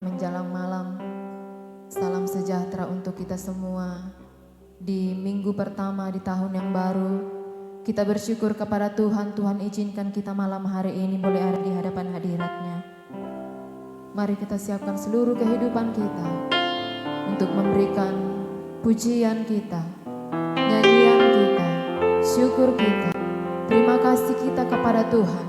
Menjelang malam, salam sejahtera untuk kita semua. Di minggu pertama di tahun yang baru, kita bersyukur kepada Tuhan. Tuhan izinkan kita malam hari ini boleh ada di hadapan hadirat-Nya. Mari kita siapkan seluruh kehidupan kita untuk memberikan pujian kita, nyanyian kita, syukur kita, terima kasih kita kepada Tuhan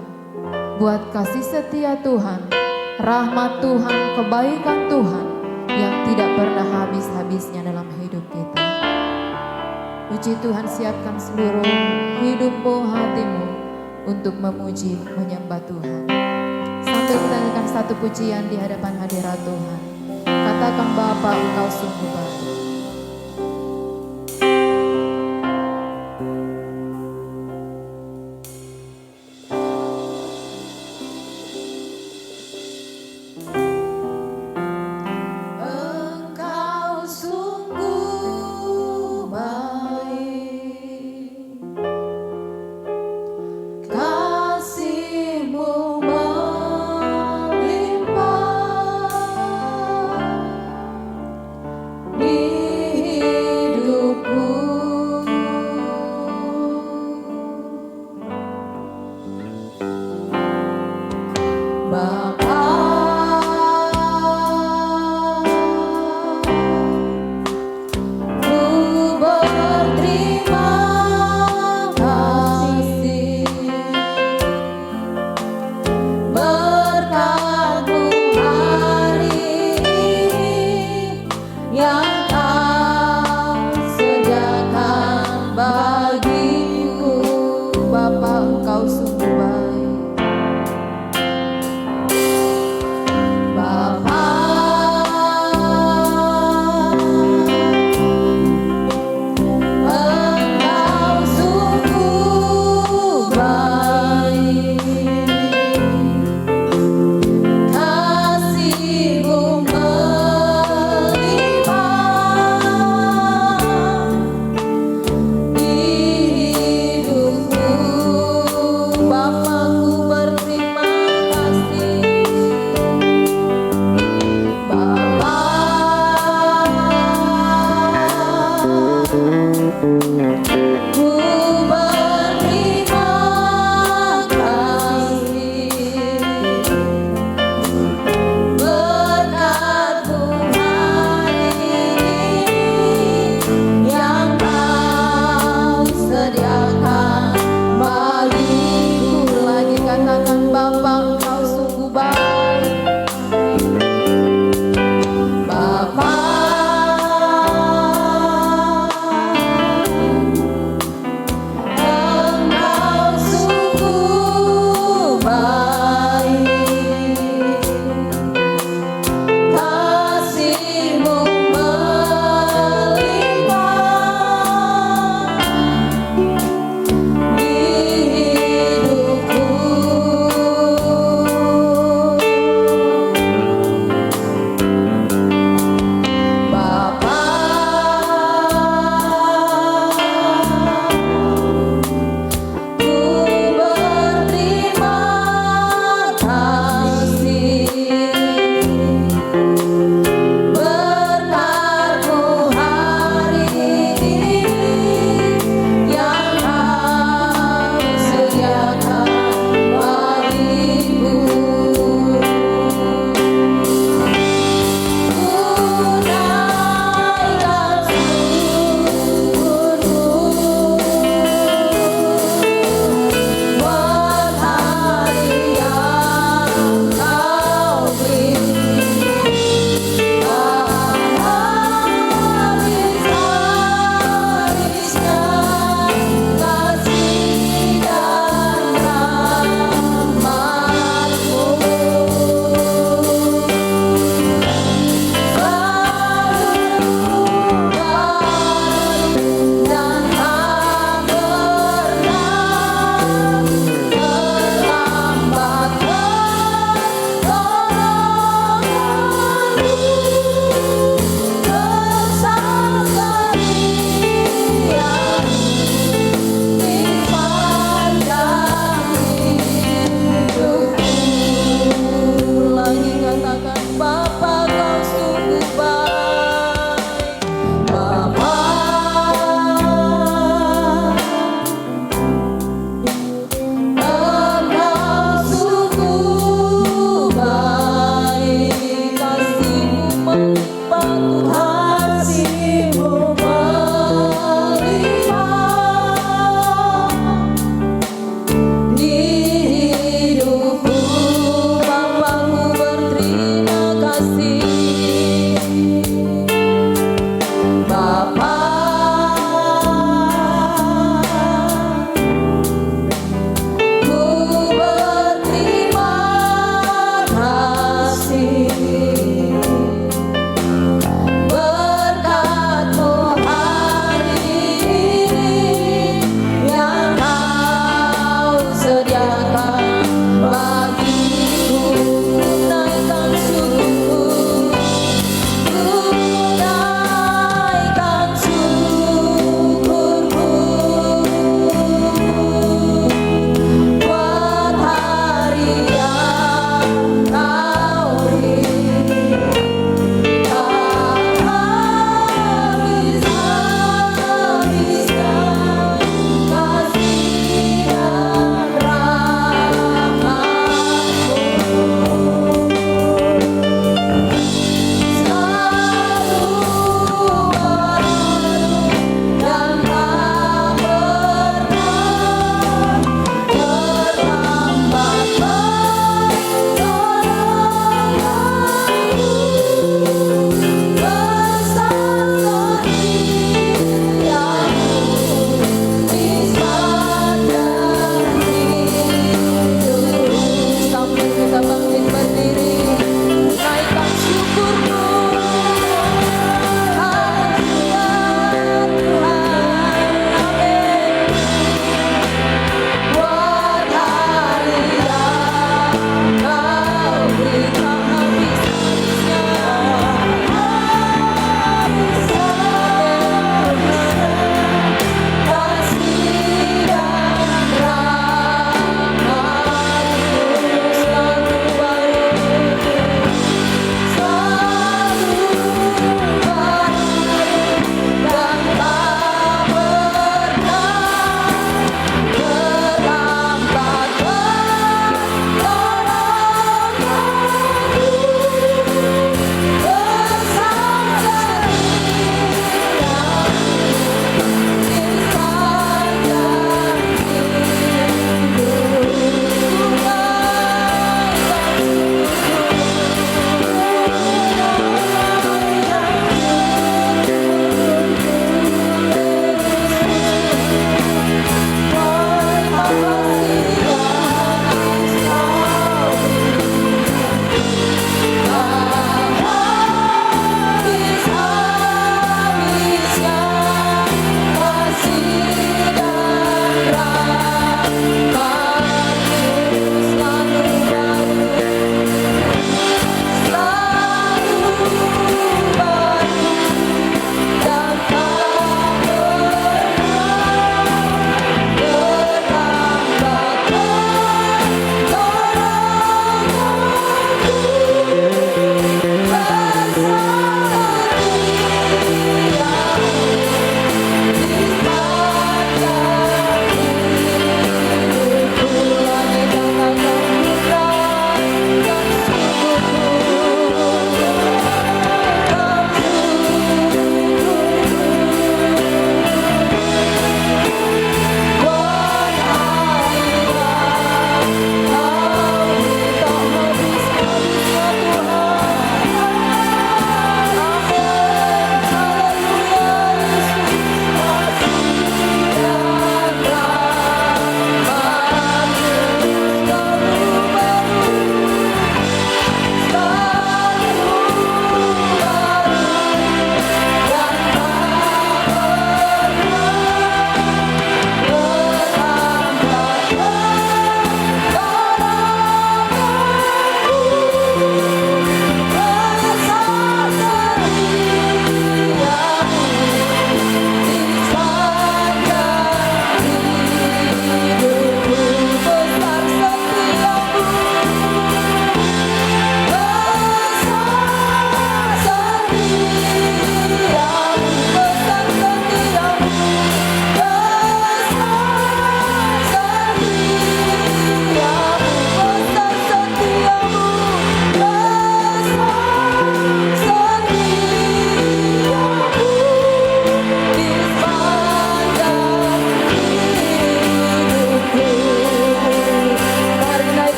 buat kasih setia Tuhan, rahmat Tuhan, kebaikan Tuhan yang tidak pernah habis-habisnya dalam hidup kita. Puji Tuhan, siapkan seluruh hidupmu, hatimu untuk memuji, menyembah Tuhan. Sambil kita nyanyikan satu pujian di hadapan hadirat Tuhan. Katakan, Bapa, Engkau sungguh baik. Di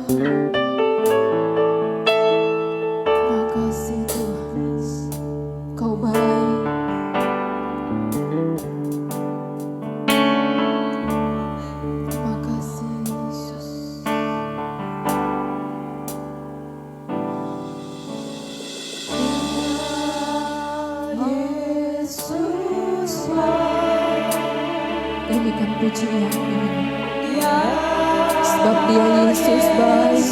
Makasih Tuhan, Kau baik. Makasih Yesus. Yesus baik. Nyanyikan pujian ini. Sebab Dia Yesus baik.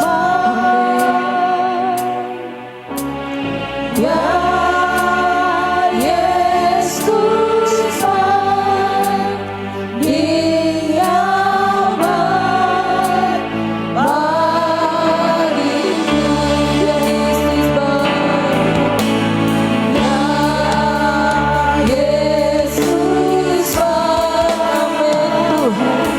Amin. Ya Yesus baik. Dia baik bagiku. Ya Yesus baik. Ya Yesus baik. Amin Tuhan.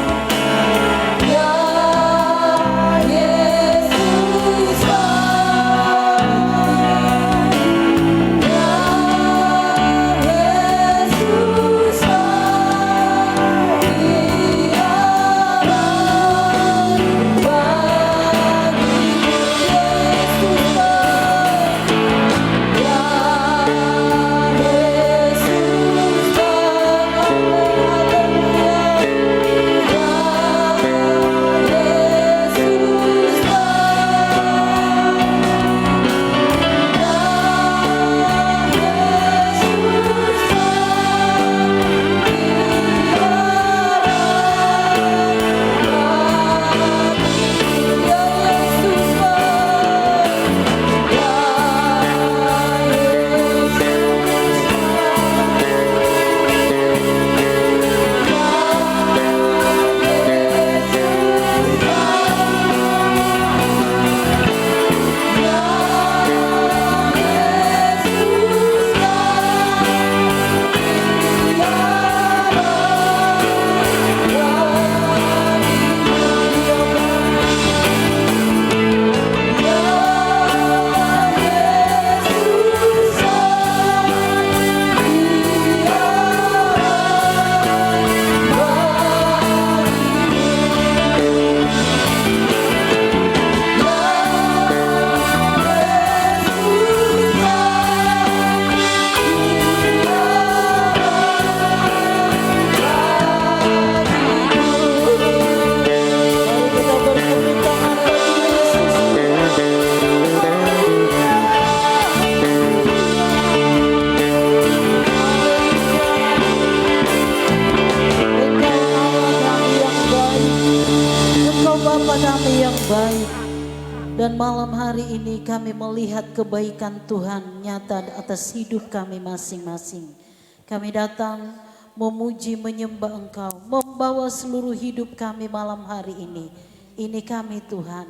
Dan malam hari ini kami melihat kebaikan Tuhan nyata atas hidup kami masing-masing. Kami datang memuji menyembah Engkau, membawa seluruh hidup kami malam hari ini. Ini kami Tuhan,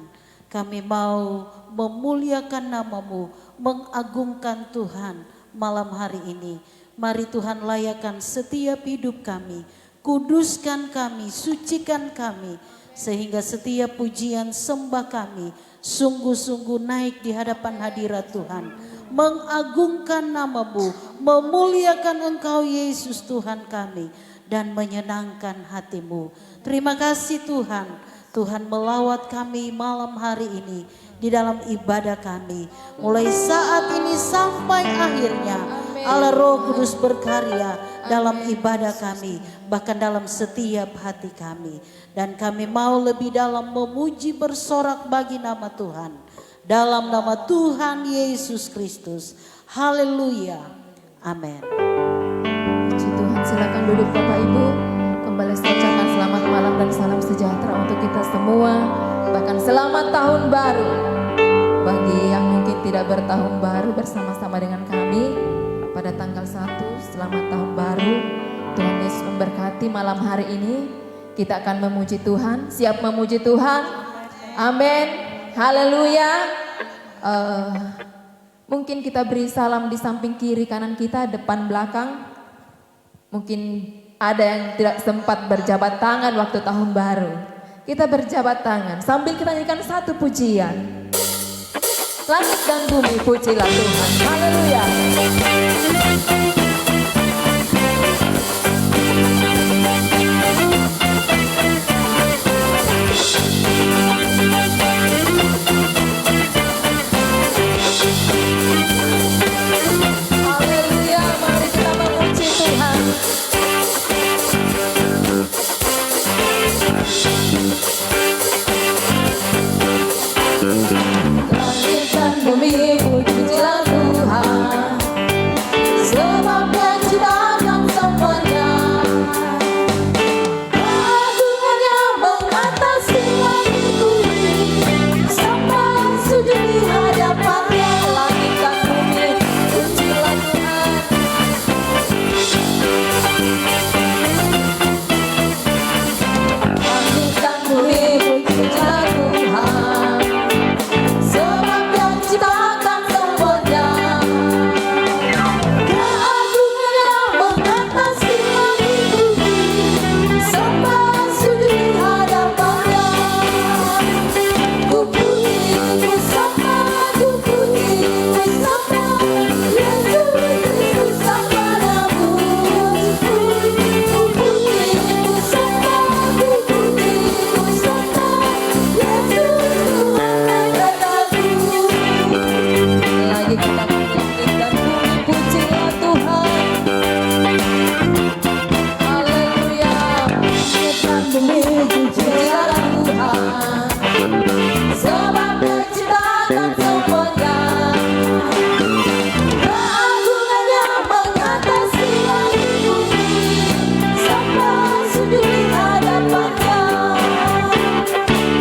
kami mau memuliakan nama-Mu, mengagungkan Tuhan malam hari ini. Mari Tuhan layakan setiap hidup kami, kuduskan kami, sucikan kami, sehingga setiap pujian sembah kami sungguh-sungguh naik di hadapan hadirat Tuhan, mengagungkan nama-Mu, memuliakan Engkau Yesus Tuhan kami, dan menyenangkan hati-Mu. Terima kasih Tuhan, Tuhan melawat kami malam hari ini di dalam ibadah kami. Mulai saat ini sampai akhirnya Allah Roh Kudus berkarya dalam ibadah kami, bahkan dalam setiap hati kami. Dan kami mau lebih dalam memuji bersorak bagi nama Tuhan. Dalam nama Tuhan Yesus Kristus. Haleluya. Amin. Puji Tuhan, silakan duduk Bapak Ibu. Kembali saya ucapkan selamat malam dan salam sejahtera untuk kita semua. Bahkan selamat tahun baru. Bagi yang mungkin tidak bertahun baru bersama-sama dengan kami pada tanggal 1, selamat tahun baru. Tuhan Yesus memberkati malam hari ini. Kita akan memuji Tuhan. Siap memuji Tuhan? Amin. Haleluya. Mungkin kita beri salam di samping kiri kanan kita, depan belakang. Mungkin ada yang tidak sempat berjabat tangan waktu tahun baru. Kita berjabat tangan sambil kita nyanyikan satu pujian. Langit dan bumi pujilah Tuhan. Haleluya. Langit dan bumi pujilah Tuhan, sebab Dia ciptakan semuanya. Keagungannya mengatasi langit bumi, sampai sujud di hadapan-Nya. Langit dan bumi pujilah Tuhan. Langit dan bumi pujilah Tuhan, sebab Dia ciptakan semuanya. Keagungannya mengatasi langit bumi, sampai sujud di hadapan-Nya. Ku puji, ku sembah, ku puji, ku sembah Yesus Kristus Sang Penebus. Ku puji, ku sembah, ku puji, ku sembah Yesus Tuhan dan Raja. Lagi kita langit dan bumi pujilah Tuhan. Haleluya. Langit dan bumi pujilah Tuhan, sebab Dia ciptakan semuanya. Keagungannya mengatasi langit bumi, sampai sujud di hadapan-Nya.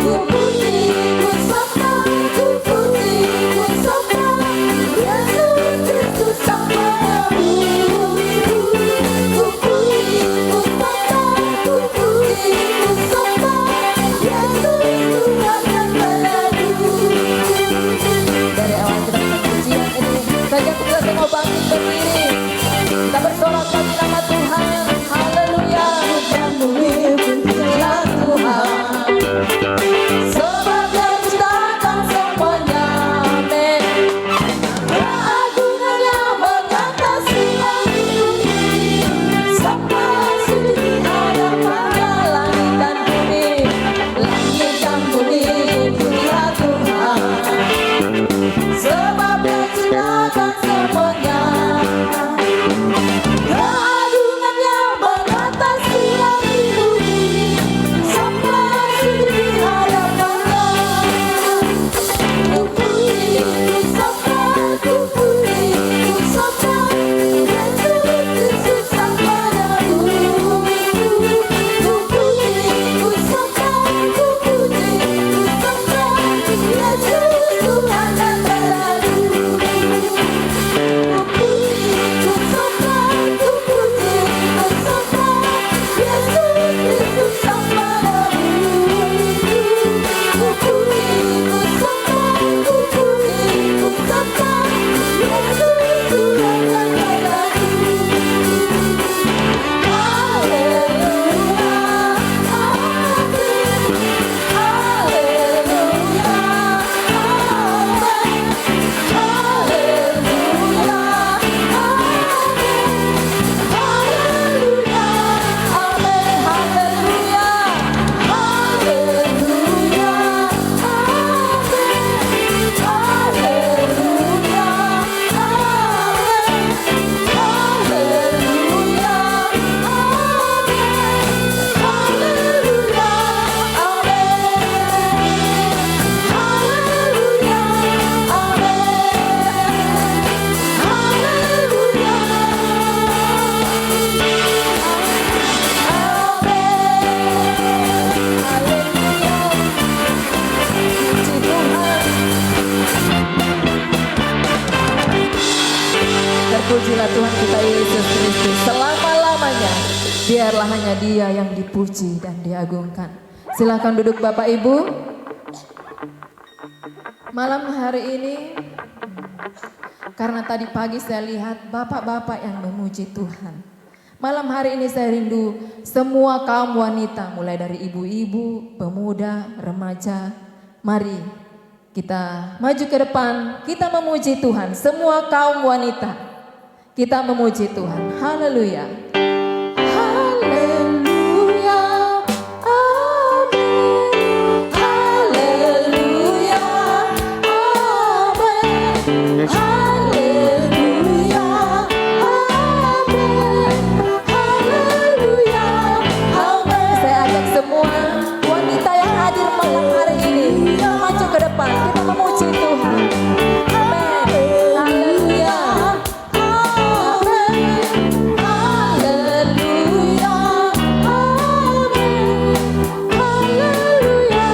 Ku puji, ku sembah, ku puji, ku sembah Yesus Kristus Sang Penebus. Ku puji, ku sembah, ku puji, ku sembah Yesus Tuhan dan Penebus. Dari awal kita pujian ini, saja kita semua bangkit berdiri. Kita bersorak bagi nama Tuhan. Haleluya. Dan bumi pujilah Tuhan, sebab Dia ciptakan semuanya. Amin. Keagungannya mengatasi langit bumi, sampai sujud di hadapan-Nya. Langit dan bumi, langit dan bumi pujilah Tuhan, sebab Dia ciptakan semuanya. Keagungannya mengatasi langit bumi, sampai sujud di hadapan-Nya. Ku puji, ku sembah, ku puji, ku sembah Yesus Kristus Sang Penebus. Ku puji, ku sembah, ku puji, ku sembah Yesus Tuhan dan Penebus. Ku puji, ku sembah, ku puji, ku sembah Yesus Kristus Sang Penebus. Ku puji, ku sembah, ku puji, ku sembah Yesus Tuhan dan Penebus. Haleluya, amin. Haleluya, amin. Haleluya, amin. Haleluya, amin. Haleluya, haleluya, amin. Haleluya, amin. Haleluya, amin. Haleluya, amin. Haleluya, Puji Tuhan. Terpujilah Tuhan kita Yesus Kristus selama-lamanya. Biarlah hanya Dia yang dipuji dan diagungkan. Silakan duduk Bapak Ibu. Malam hari ini, karena tadi pagi saya lihat bapak-bapak yang memuji Tuhan. Malam hari ini saya rindu semua kaum wanita, mulai dari ibu-ibu, pemuda, remaja. Mari kita maju ke depan, kita memuji Tuhan. Semua kaum wanita, kita memuji Tuhan. Haleluya. Haleluya. Amin. Haleluya. Amin. Haleluya. Amin. Haleluya. Amin. Saya ajak semua depan, kita memuji Tuhan. Amin. Haleluya. Amin. Haleluya. Amin. Haleluya.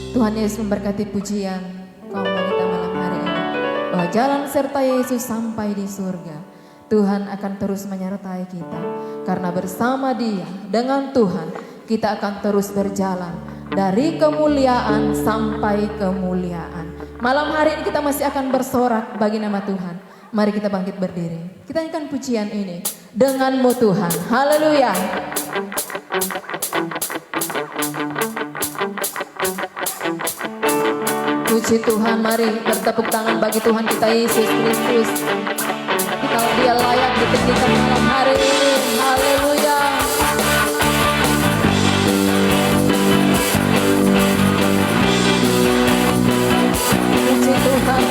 Tuhan Yesus memberkati pujian kaum wanita malam hari ini. Bahwa jalan serta Yesus sampai di surga. Tuhan akan terus menyertai kita. Karena bersama Dia, dengan Tuhan, kita akan terus berjalan. Dari kemuliaan sampai kemuliaan. Malam hari ini kita masih akan bersorak bagi nama Tuhan. Mari kita bangkit berdiri. Kita nyanyikan pujian ini. Denganmu Tuhan. Haleluya. Puji Tuhan, mari bertepuk tangan bagi Tuhan kita Yesus Kristus. Kalau Dia layak ditinggikan malam hari ini. Haleluya. Puji Tuhan.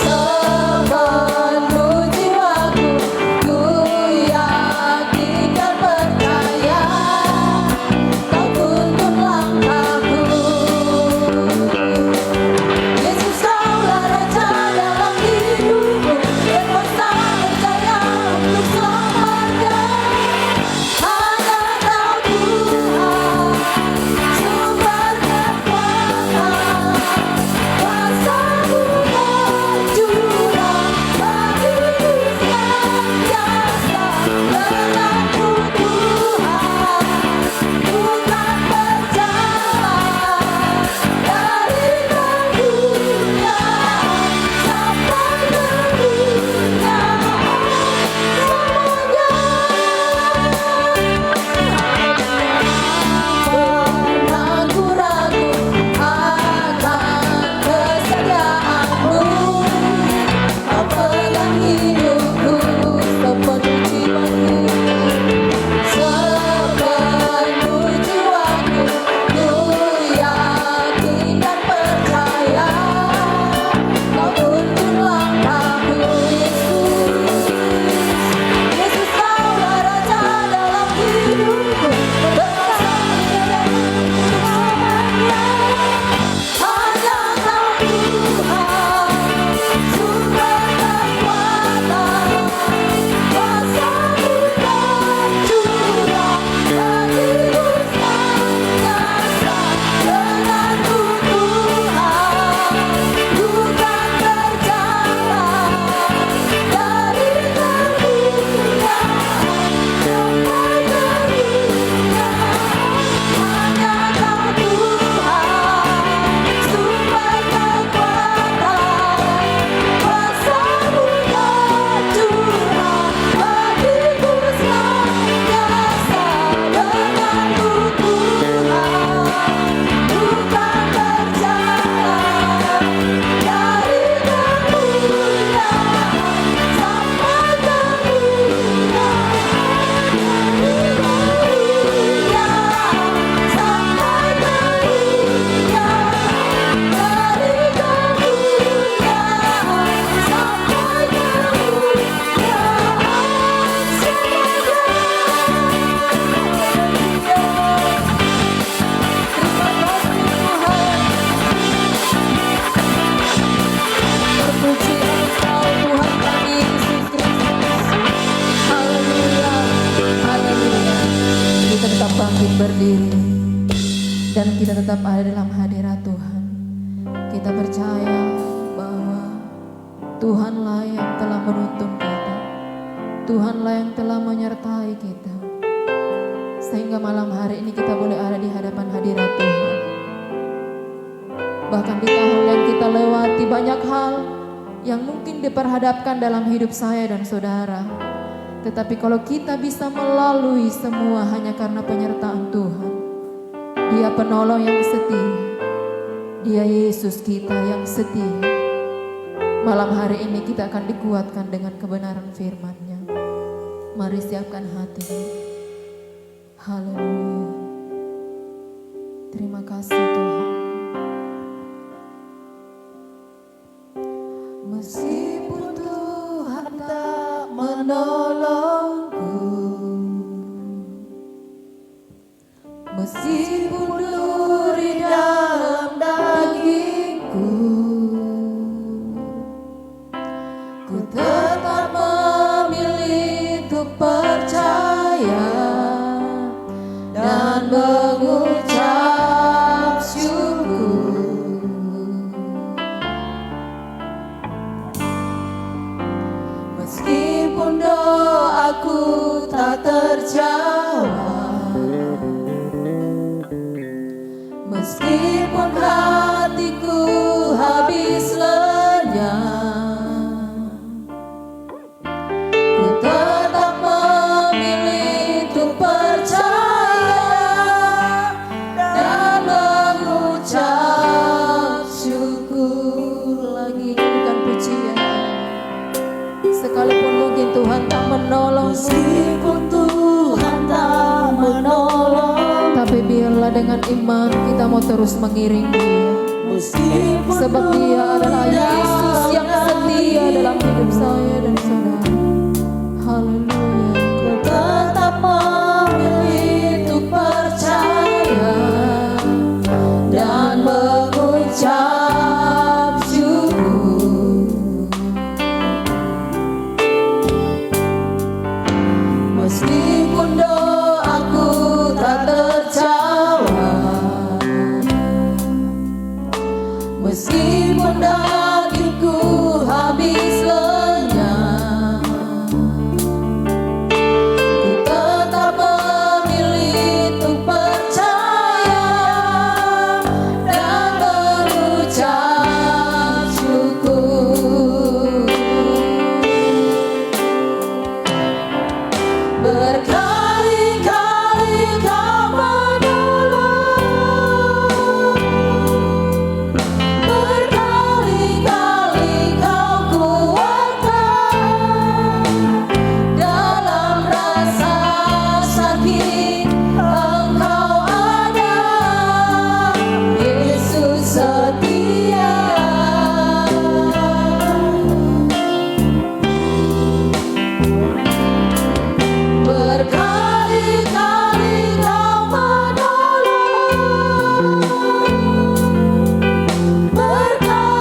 Sepenuh jiwaku, ku dan kita tetap ada dalam hadirat Tuhan. Kita percaya bahwa Tuhanlah yang telah menuntun kita, Tuhanlah yang telah menyertai kita, sehingga malam hari ini kita boleh ada di hadapan hadirat Tuhan. Bahkan di tahun yang kita lewati, banyak hal yang mungkin diperhadapkan dalam hidup saya dan saudara. Tetapi kalau kita bisa melalui semua hanya karena penyertaan Tuhan. Dia penolong yang setia, Dia Yesus kita yang setia. Malam hari ini kita akan dikuatkan dengan kebenaran firman-Nya. Mari siapkan hati. Haleluya. Terima kasih Tuhan. Meskipun Tuhan tak menolongku, meskipun duri dalam dagingku, ku tetap memilih untuk percaya dan mengucap syukur. Meskipun doaku tak terjawab, meskipun hatiku habis lenyap, ku tetap memilih untuk percaya dan mengucap syukur. Lagi nyanyikan pujian. Sekalipun mungkin Tuhan tak menolong, Meskipun Tuhan tak menolong, tapi biarlah dengan iman kita mau terus mengiring Dia. meskipun Sebab Dia adalah Yesus yang setia dalam hidup saya dan saudara. Haleluya. ku tetap memilih untuk percaya Dan mengucap syukur. Meskipun doaku tak terjawab, meskipun dagingku habis lenyap, ku tetap memilih untuk percaya dan mengucap syukur. Berkali-kali Kau menolong, berkali-kali Kau kuatkan. Dalam rasa sakit Engkau ada, Yesus setia. Berkali-kali Kau menolong,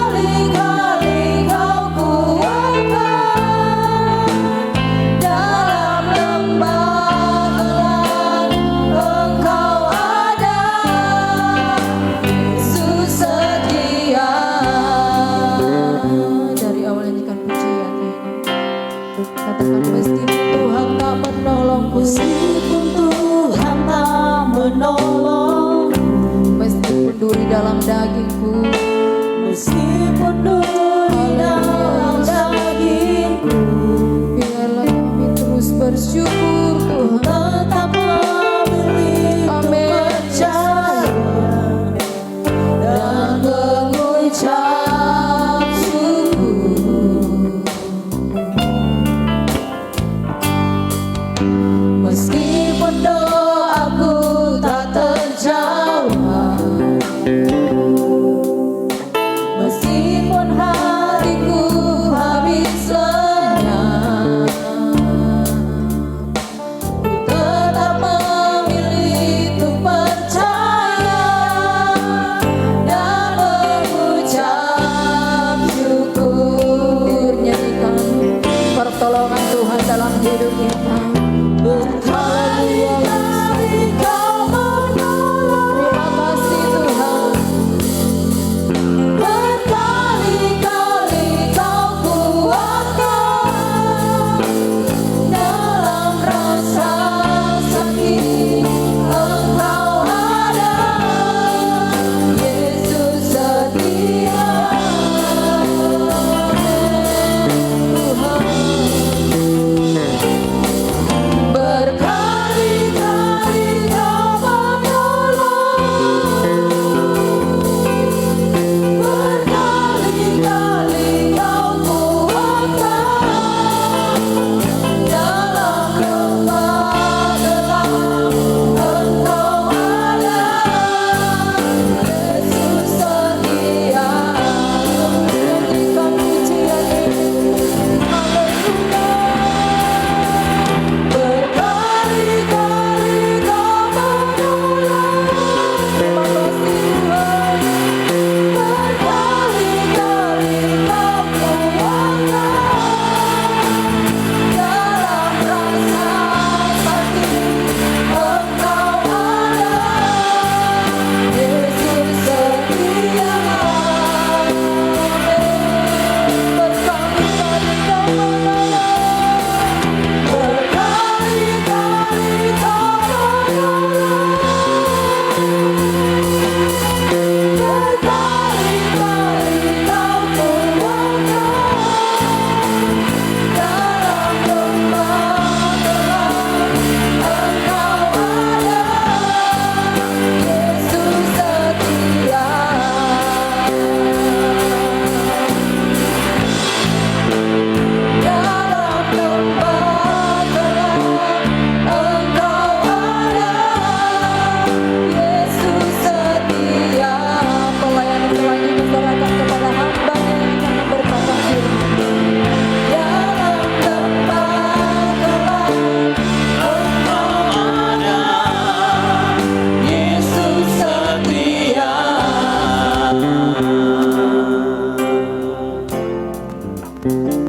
berkali-kali Kau kuatkan. Dalam lembah gelap Engkau ada, Yesus setia. Dari awal nyanyikan pujian ini, katakan meskipun Tuhan tak menolongku, meskipun Tuhan tak menolong, meskipun duri dalam dagingku, meskipun duri dalam dagingku, biarlah kami terus bersyukur Tuhan. tetap memilih untuk Amin. percaya Dan mengucap syukur. Meskipun doaku tak terjawab,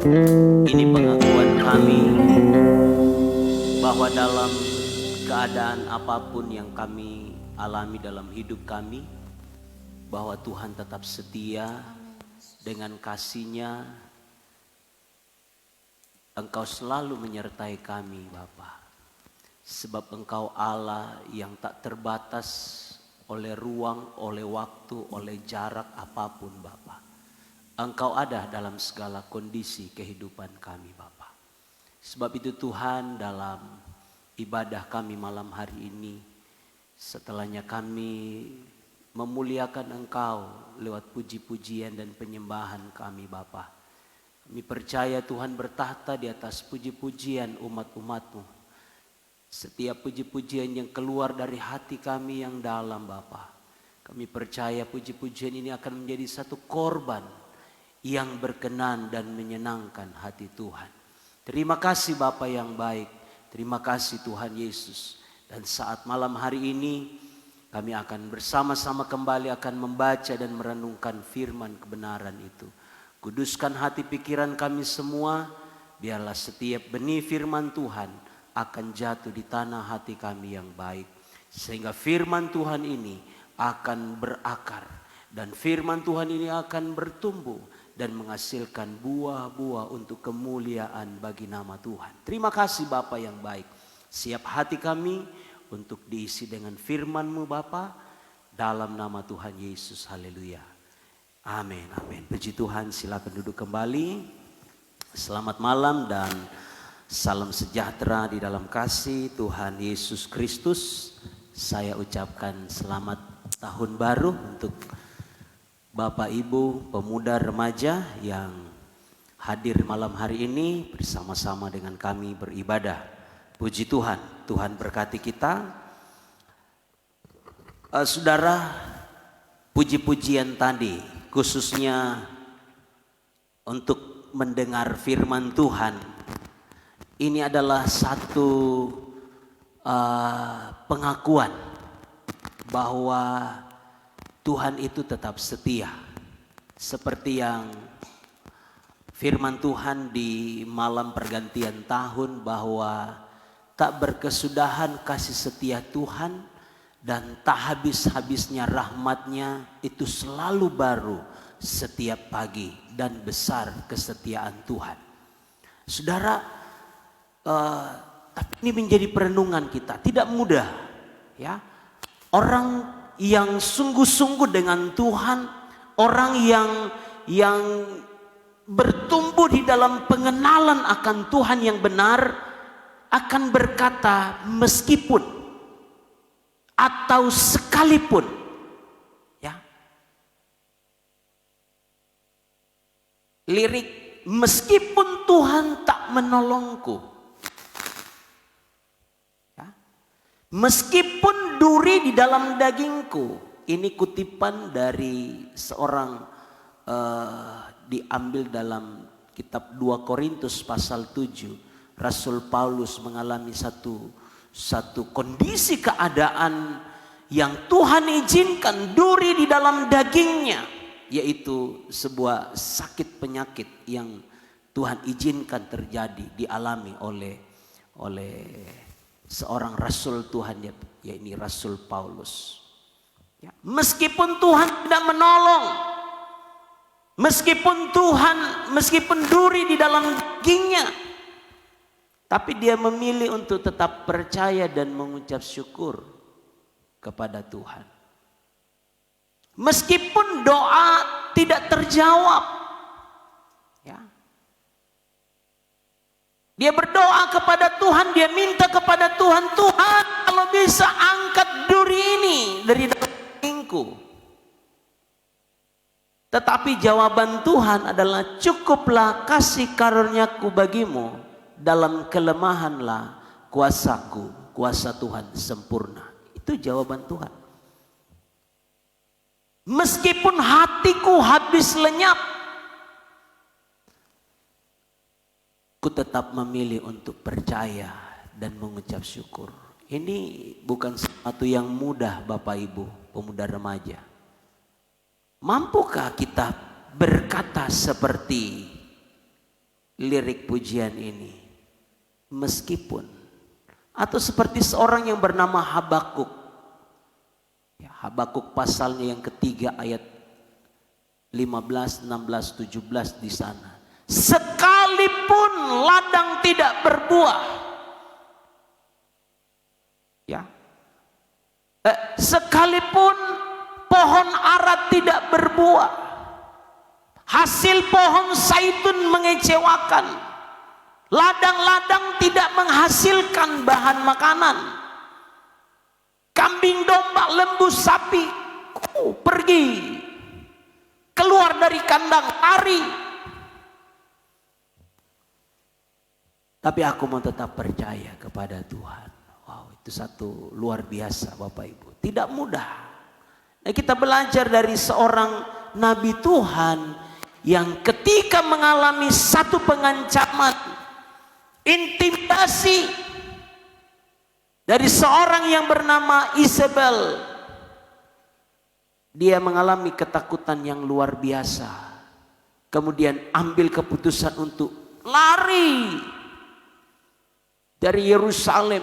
Ini pengakuan kami bahwa dalam keadaan apapun yang kami alami dalam hidup kami, bahwa Tuhan tetap setia dengan kasih-Nya. Engkau selalu menyertai kami Bapa. Sebab Engkau Allah yang tak terbatas oleh ruang, oleh waktu, oleh jarak apapun Bapa. Engkau ada dalam segala kondisi kehidupan kami Bapa. Sebab itu Tuhan, dalam ibadah kami malam hari ini, setelahnya kami memuliakan Engkau lewat puji-pujian dan penyembahan kami Bapa. Kami percaya Tuhan bertahta di atas puji-pujian umat-umat-Mu. Setiap puji-pujian yang keluar dari hati kami yang dalam Bapa, kami percaya puji-pujian ini akan menjadi satu korban yang berkenan dan menyenangkan hati Tuhan. Terima kasih Bapa yang baik. Terima kasih Tuhan Yesus. Dan saat malam hari ini kami akan bersama-sama kembali akan membaca dan merenungkan firman kebenaran itu. Kuduskan hati pikiran kami semua. Biarlah setiap benih firman Tuhan akan jatuh di tanah hati kami yang baik. Sehingga firman Tuhan ini akan berakar. Dan firman Tuhan ini akan bertumbuh dan menghasilkan buah-buah untuk kemuliaan bagi nama Tuhan. Terima kasih Bapa yang baik. Siap hati kami untuk diisi dengan firman-Mu Bapa, dalam nama Tuhan Yesus. Haleluya. Amin, amin. Puji Tuhan, silakan duduk kembali. Selamat malam dan salam sejahtera di dalam kasih Tuhan Yesus Kristus. Saya ucapkan selamat tahun baru untuk Bapak Ibu pemuda remaja yang hadir malam hari ini bersama-sama dengan kami beribadah. Puji Tuhan, Tuhan berkati kita. Saudara, puji-pujian tadi khususnya untuk mendengar firman Tuhan. Ini adalah satu pengakuan bahwa Tuhan itu tetap setia. Seperti yang firman Tuhan di malam pergantian tahun, bahwa tak berkesudahan kasih setia Tuhan dan tak habis-habisnya rahmat-Nya, itu selalu baru setiap pagi, dan besar kesetiaan Tuhan. Saudara, tapi ini menjadi perenungan kita. Tidak mudah ya. Orang yang sungguh-sungguh dengan Tuhan, orang yang bertumbuh di dalam pengenalan akan Tuhan yang benar, akan berkata meskipun atau sekalipun, ya. Lirik meskipun Tuhan tak menolongku, meskipun duri di dalam dagingku. Ini kutipan dari seorang diambil dalam kitab 2 Korintus pasal 7. Rasul Paulus mengalami satu kondisi keadaan yang Tuhan izinkan duri di dalam dagingnya, yaitu sebuah sakit penyakit yang Tuhan izinkan terjadi, dialami oleh seorang rasul Tuhan, yaitu Rasul Paulus. Ya. Meskipun Tuhan tidak menolong, meskipun duri di dalam dagingnya, tapi dia memilih untuk tetap percaya dan mengucap syukur kepada Tuhan. Meskipun doa tidak terjawab, ya. Dia berdoa kepada Tuhan, dia minta kepada Tuhan, Tuhan kalau bisa angkat duri ini dari dagingku. Tetapi jawaban Tuhan adalah, cukuplah kasih karuniaku bagimu, dalam kelemahanlah kuasaku, kuasa Tuhan sempurna. Itu jawaban Tuhan. Meskipun hatiku habis lenyap, ku tetap memilih untuk percaya dan mengucap syukur. Ini bukan sesuatu yang mudah Bapak Ibu pemuda remaja. Mampukah kita berkata seperti lirik pujian ini. Meskipun, atau seperti seorang yang bernama Habakuk. Ya, Habakuk pasalnya yang ketiga ayat 15, 16, 17 di sana. Sekalipun ladang tidak berbuah. Ya. Sekalipun pohon ara tidak berbuah. Hasil pohon zaitun mengecewakan. Ladang-ladang tidak menghasilkan bahan makanan. Kambing, domba, lembu, sapi pergi keluar dari kandang, lari. Tapi aku mau tetap percaya kepada Tuhan. Wow, itu satu luar biasa Bapak Ibu. Tidak mudah. Nah, kita belajar dari seorang nabi Tuhan yang ketika mengalami satu pengancaman, intimidasi dari seorang yang bernama Isabel, dia mengalami ketakutan yang luar biasa. Kemudian ambil keputusan untuk lari dari Yerusalem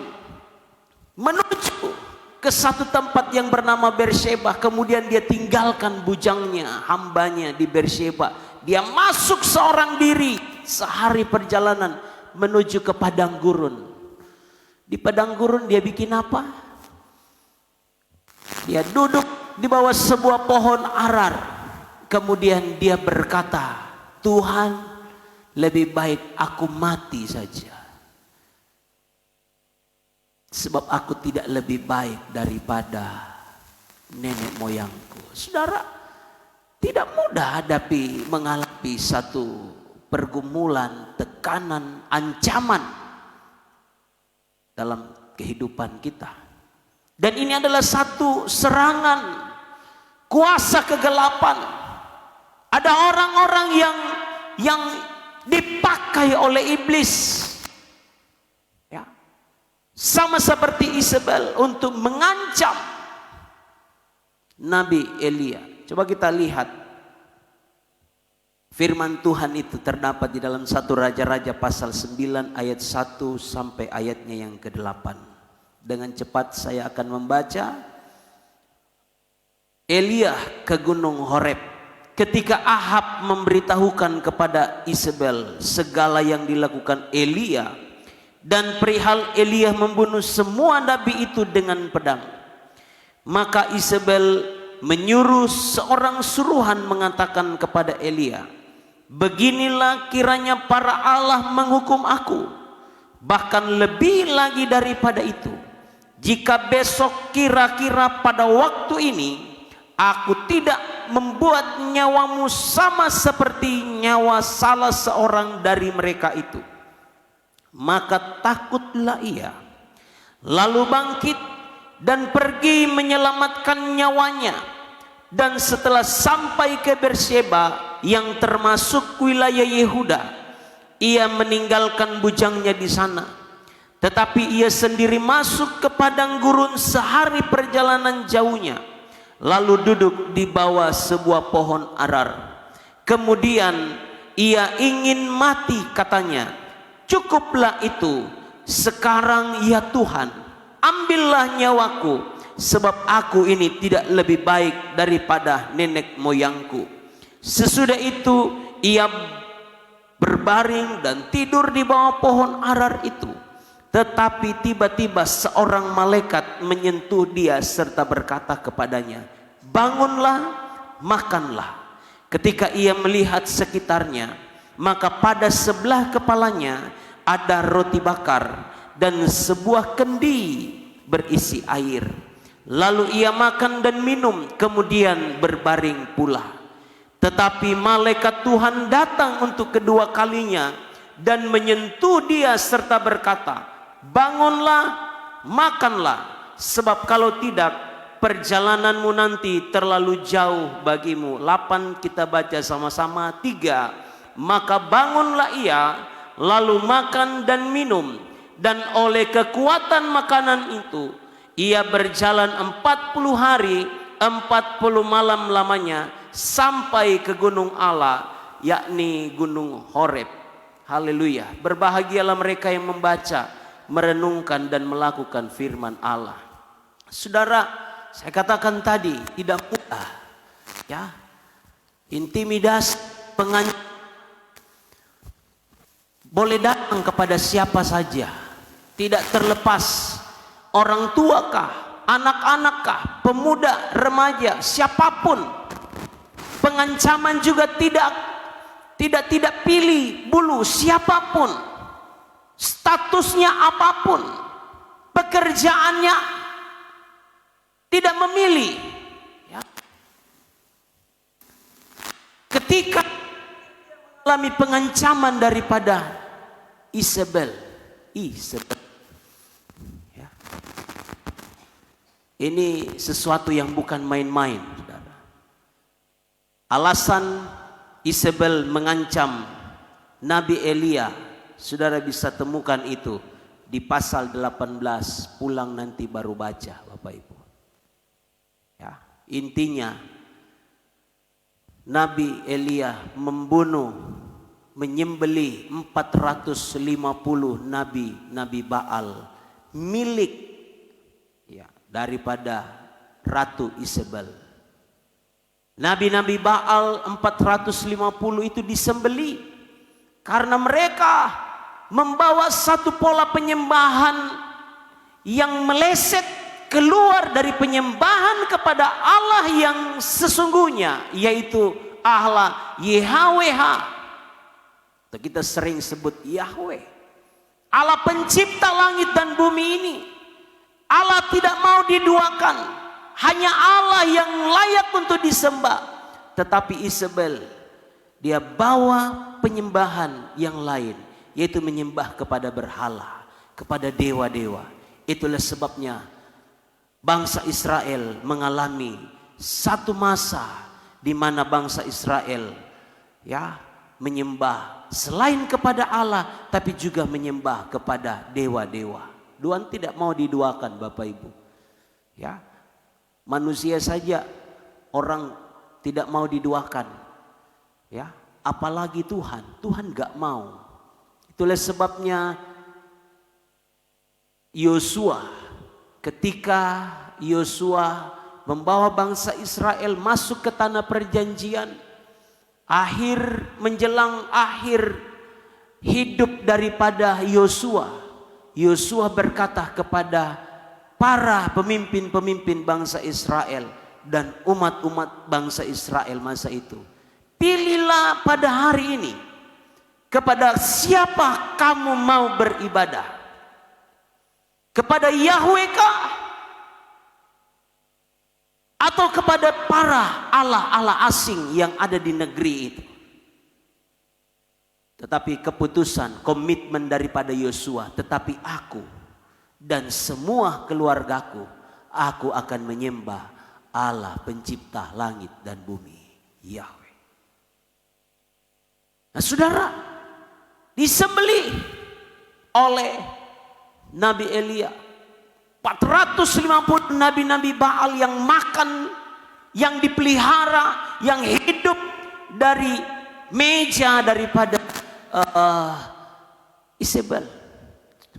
menuju ke satu tempat yang bernama Beersheba. Kemudian dia tinggalkan bujangnya, hambanya di Beersheba. Dia masuk seorang diri sehari perjalanan menuju ke padang gurun. Di padang gurun dia bikin apa? Dia duduk di bawah sebuah pohon arar. Kemudian dia berkata, Tuhan, lebih baik aku mati saja. Sebab aku tidak lebih baik daripada nenek moyangku. Saudara, tidak mudah menghadapi satu pergumulan, tekanan, ancaman dalam kehidupan kita. Dan ini adalah satu serangan kuasa kegelapan. Ada orang-orang yang dipakai oleh iblis, ya, sama seperti Isabel, untuk mengancam Nabi Elia. Coba kita lihat. Firman Tuhan itu terdapat di dalam 1 Raja-Raja pasal 9 ayat 1 sampai ayatnya yang ke-8. Dengan cepat saya akan membaca. Elia ke Gunung Horeb. Ketika Ahab memberitahukan kepada Isabel segala yang dilakukan Elia dan perihal Elia membunuh semua nabi itu dengan pedang, maka Isabel menyuruh seorang suruhan mengatakan kepada Elia, beginilah kiranya para Allah menghukum aku, bahkan lebih lagi daripada itu, jika besok kira-kira pada waktu ini aku tidak membuat nyawamu sama seperti nyawa salah seorang dari mereka itu. Maka takutlah ia, lalu bangkit dan pergi menyelamatkan nyawanya. Dan setelah sampai ke Beersheba yang termasuk wilayah Yehuda, ia meninggalkan bujangnya di sana. Tetapi ia sendiri masuk ke padang gurun sehari perjalanan jauhnya, lalu duduk di bawah sebuah pohon arar. Kemudian ia ingin mati, katanya, cukuplah itu, sekarang ya Tuhan, ambillah nyawaku, sebab aku ini tidak lebih baik daripada nenek moyangku. Sesudah itu ia berbaring dan tidur di bawah pohon arar itu. Tetapi tiba-tiba seorang malaikat menyentuh dia serta berkata kepadanya, bangunlah, makanlah. Ketika ia melihat sekitarnya, maka pada sebelah kepalanya ada roti bakar dan sebuah kendi berisi air. Lalu ia makan dan minum, kemudian berbaring pula. Tetapi malaikat Tuhan datang untuk kedua kalinya dan menyentuh dia serta berkata, bangunlah, makanlah, sebab kalau tidak perjalananmu nanti terlalu jauh bagimu. 8 kita baca sama-sama. 3. Maka bangunlah ia, lalu makan dan minum, dan oleh kekuatan makanan itu ia berjalan 40 hari 40 malam lamanya sampai ke gunung Allah, yakni gunung Horeb. Haleluya. Berbahagialah mereka yang membaca, merenungkan dan melakukan firman Allah. Saudara, saya katakan tadi tidak mudah. Ya. Intimidasi, pengancam boleh datang kepada siapa saja. Tidak terlepas orang tua kah, anak-anak kah, pemuda, remaja, siapapun. Pengancaman juga tidak pilih bulu, siapapun. Statusnya apapun. Pekerjaannya tidak memilih. Ya. Ketika mengalami pengancaman daripada Isabel. Ya. Ini sesuatu yang bukan main-main, saudara. Alasan Isabel mengancam Nabi Elia, saudara bisa temukan itu di pasal 18. Pulang nanti baru baca, Bapak Ibu. Ya, intinya Nabi Elia menyembelih 450 nabi Baal milik ya daripada Ratu Isabel. Nabi-nabi Baal 450 itu disembelih karena mereka membawa satu pola penyembahan yang meleset keluar dari penyembahan kepada Allah yang sesungguhnya, yaitu Allah YHWH. Kita sering sebut Yahweh, Allah pencipta langit dan bumi ini. Allah tidak mau diduakan, hanya Allah yang layak untuk disembah. Tetapi Isabel, dia bawa penyembahan yang lain, yaitu menyembah kepada berhala, kepada dewa-dewa. Itulah sebabnya bangsa Israel mengalami satu masa di mana bangsa Israel ya menyembah selain kepada Allah, tapi juga menyembah kepada dewa-dewa. Tuhan tidak mau diduakan, Bapak Ibu. Ya, manusia saja orang tidak mau diduakan. Ya, apalagi Tuhan. Tuhan gak mau. Itulah sebabnya Yosua, ketika Yosua membawa bangsa Israel masuk ke tanah perjanjian, menjelang akhir hidup daripada Yosua, Yosua berkata kepada para pemimpin-pemimpin bangsa Israel dan umat-umat bangsa Israel masa itu, pilihlah pada hari ini kepada siapa kamu mau beribadah, kepada Yahweh kah, atau kepada para Allah-Allah asing yang ada di negeri itu. Tetapi keputusan, komitmen daripada Yosua, tetapi aku dan semua keluargaku, aku akan menyembah Allah pencipta langit dan bumi, Yahweh. Nah saudara, disembelih oleh Nabi Elia 450 nabi-nabi Baal yang makan, yang dipelihara, yang hidup dari meja daripada Isabel.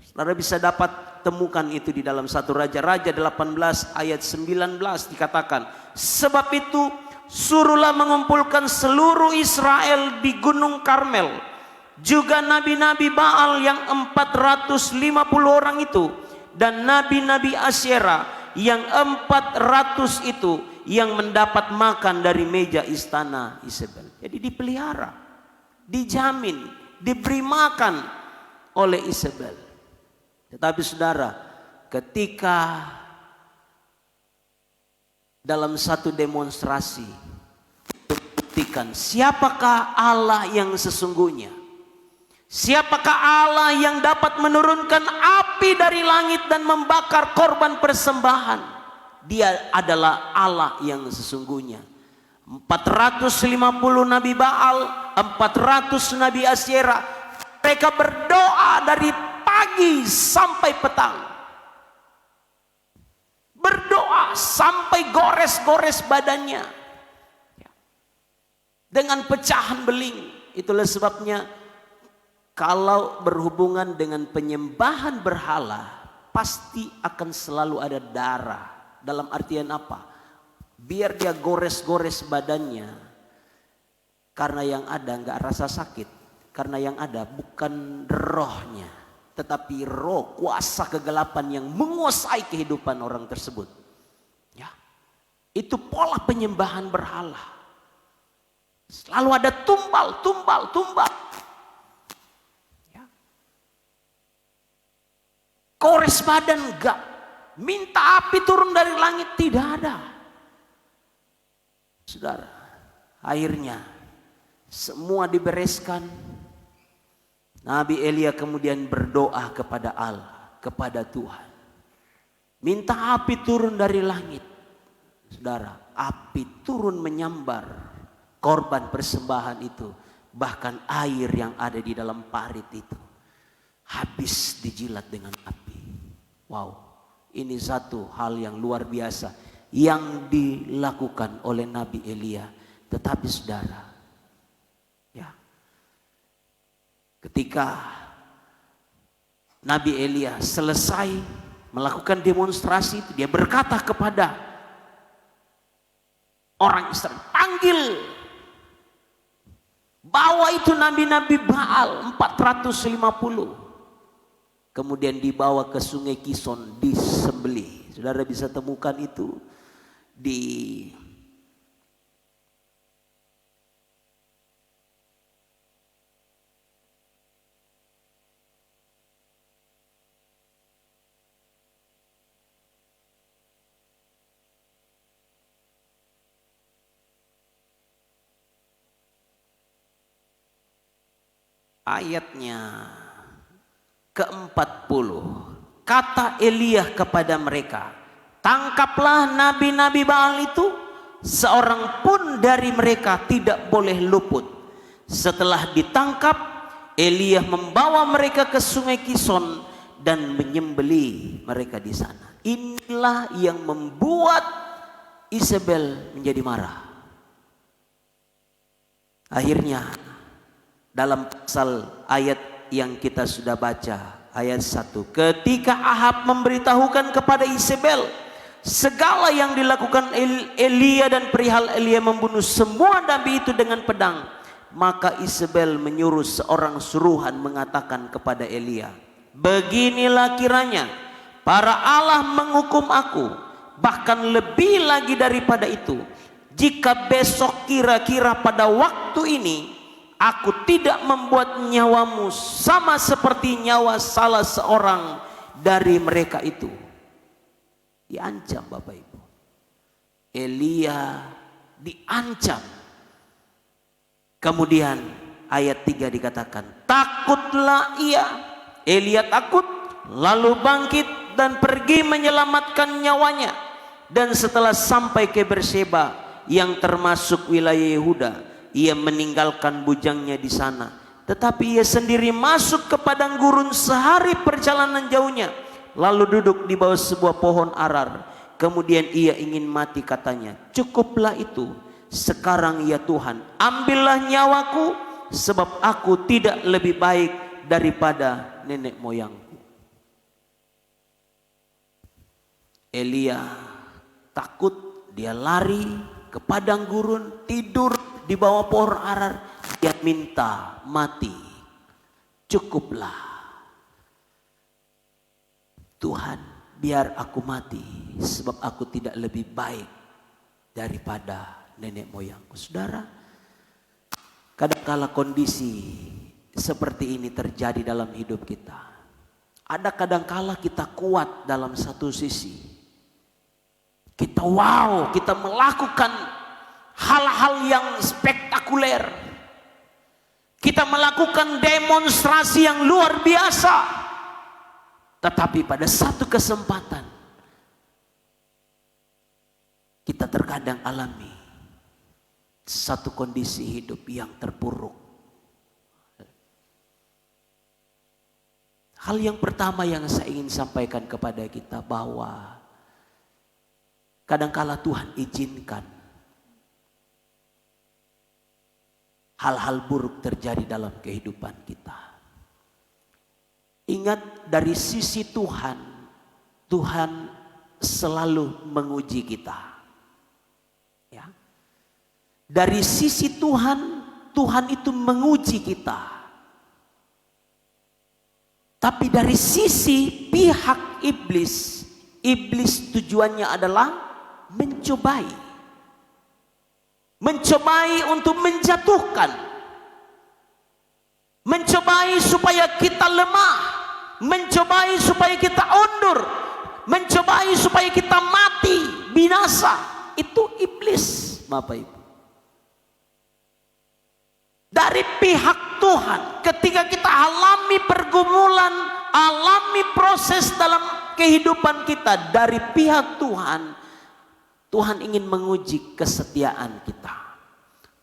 Saudara bisa dapat temukan itu di dalam 1 Raja-Raja 18 ayat 19 dikatakan, sebab itu suruhlah mengumpulkan seluruh Israel di Gunung Karmel, juga nabi-nabi Baal yang 450 orang itu, dan nabi-nabi Asyera yang 400 itu, yang mendapat makan dari meja istana Isabel. Jadi dipelihara, dijamin, diberi makan oleh Isabel. Tetapi saudara, ketika dalam satu demonstrasi buktikan siapakah Allah yang sesungguhnya, siapakah Allah yang dapat menurunkan api dari langit dan membakar korban persembahan, dia adalah Allah yang sesungguhnya. 450 nabi Baal, 400 nabi Asyera, mereka berdoa dari pagi sampai petang, berdoa sampai gores-gores badannya dengan pecahan beling. Itulah sebabnya Kalau berhubungan dengan penyembahan berhala, pasti akan selalu ada darah. Dalam artian apa? Biar dia gores-gores badannya, karena yang ada nggak rasa sakit, karena yang ada bukan rohnya, tetapi roh kuasa kegelapan yang menguasai kehidupan orang tersebut. Ya, itu pola penyembahan berhala. Selalu ada tumbal. Ya. Gores badan enggak, minta api turun dari langit tidak ada. Saudara, akhirnya semua dibereskan. Nabi Elia kemudian berdoa kepada Allah, kepada Tuhan. Minta api turun dari langit. Saudara, api turun menyambar korban persembahan itu. Bahkan air yang ada di dalam parit itu habis dijilat dengan api. Wow, ini satu hal yang luar biasa yang dilakukan oleh Nabi Elia. Tetapi saudara, ya, ketika Nabi Elia selesai melakukan demonstrasi itu, dia berkata kepada orang Israel, panggil, bawa itu nabi-nabi Baal 450. Kemudian dibawa ke sungai Kison, disembelih. Saudara bisa temukan itu di ayatnya ke-40. Kata Elia kepada mereka, tangkaplah nabi-nabi Baal itu, seorang pun dari mereka tidak boleh luput. Setelah ditangkap, Elia membawa mereka ke sungai Kison dan menyembelih mereka di sana. Inilah yang membuat Isabel menjadi marah. Akhirnya dalam pasal ayat yang kita sudah baca, ayat 1, ketika Ahab memberitahukan kepada Isabel segala yang dilakukan Elia dan perihal Elia membunuh semua nabi itu dengan pedang, maka Isabel menyuruh seorang suruhan mengatakan kepada Elia, beginilah kiranya para Allah menghukum aku, bahkan lebih lagi daripada itu, jika besok kira-kira pada waktu ini aku tidak membuat nyawamu sama seperti nyawa salah seorang dari mereka itu. Diancam Bapak Ibu. Elia diancam. Kemudian ayat 3 dikatakan, takutlah ia. Elia takut, lalu bangkit dan pergi menyelamatkan nyawanya. Dan setelah sampai ke Berseba yang termasuk wilayah Yehuda, ia meninggalkan bujangnya di sana. Tetapi ia sendiri masuk ke padang gurun sehari perjalanan jauhnya, lalu duduk di bawah sebuah pohon arar. Kemudian ia ingin mati, katanya, cukuplah itu. Sekarang ya Tuhan, ambillah nyawaku, sebab aku tidak lebih baik daripada nenek moyangku. Elia takut, dia lari ke padang gurun, tidur di bawah pohon arar. Dia minta mati. Cukuplah Tuhan, biar aku mati, sebab aku tidak lebih baik daripada nenek moyangku. Saudara, kadangkala kondisi seperti ini terjadi dalam hidup kita. Ada kadangkala kita kuat dalam satu sisi, kita kita melakukan hal-hal yang spektakuler, kita melakukan demonstrasi yang luar biasa. Tetapi pada satu kesempatan kita terkadang alami satu kondisi hidup yang terpuruk. Hal yang pertama yang saya ingin sampaikan kepada kita, bahwa kadangkala Tuhan izinkan hal-hal buruk terjadi dalam kehidupan kita. Ingat, dari sisi Tuhan, Tuhan selalu menguji kita. Ya. Dari sisi Tuhan, Tuhan itu menguji kita. Tapi dari sisi pihak iblis, iblis tujuannya adalah mencobai. Mencobai untuk menjatuhkan. Mencobai supaya kita lemah. Mencobai supaya kita undur. Mencobai supaya kita mati, binasa. Itu iblis, Bapak Ibu. Dari pihak Tuhan, ketika kita alami pergumulan, alami proses dalam kehidupan kita dari pihak Tuhan, Tuhan ingin menguji kesetiaan kita.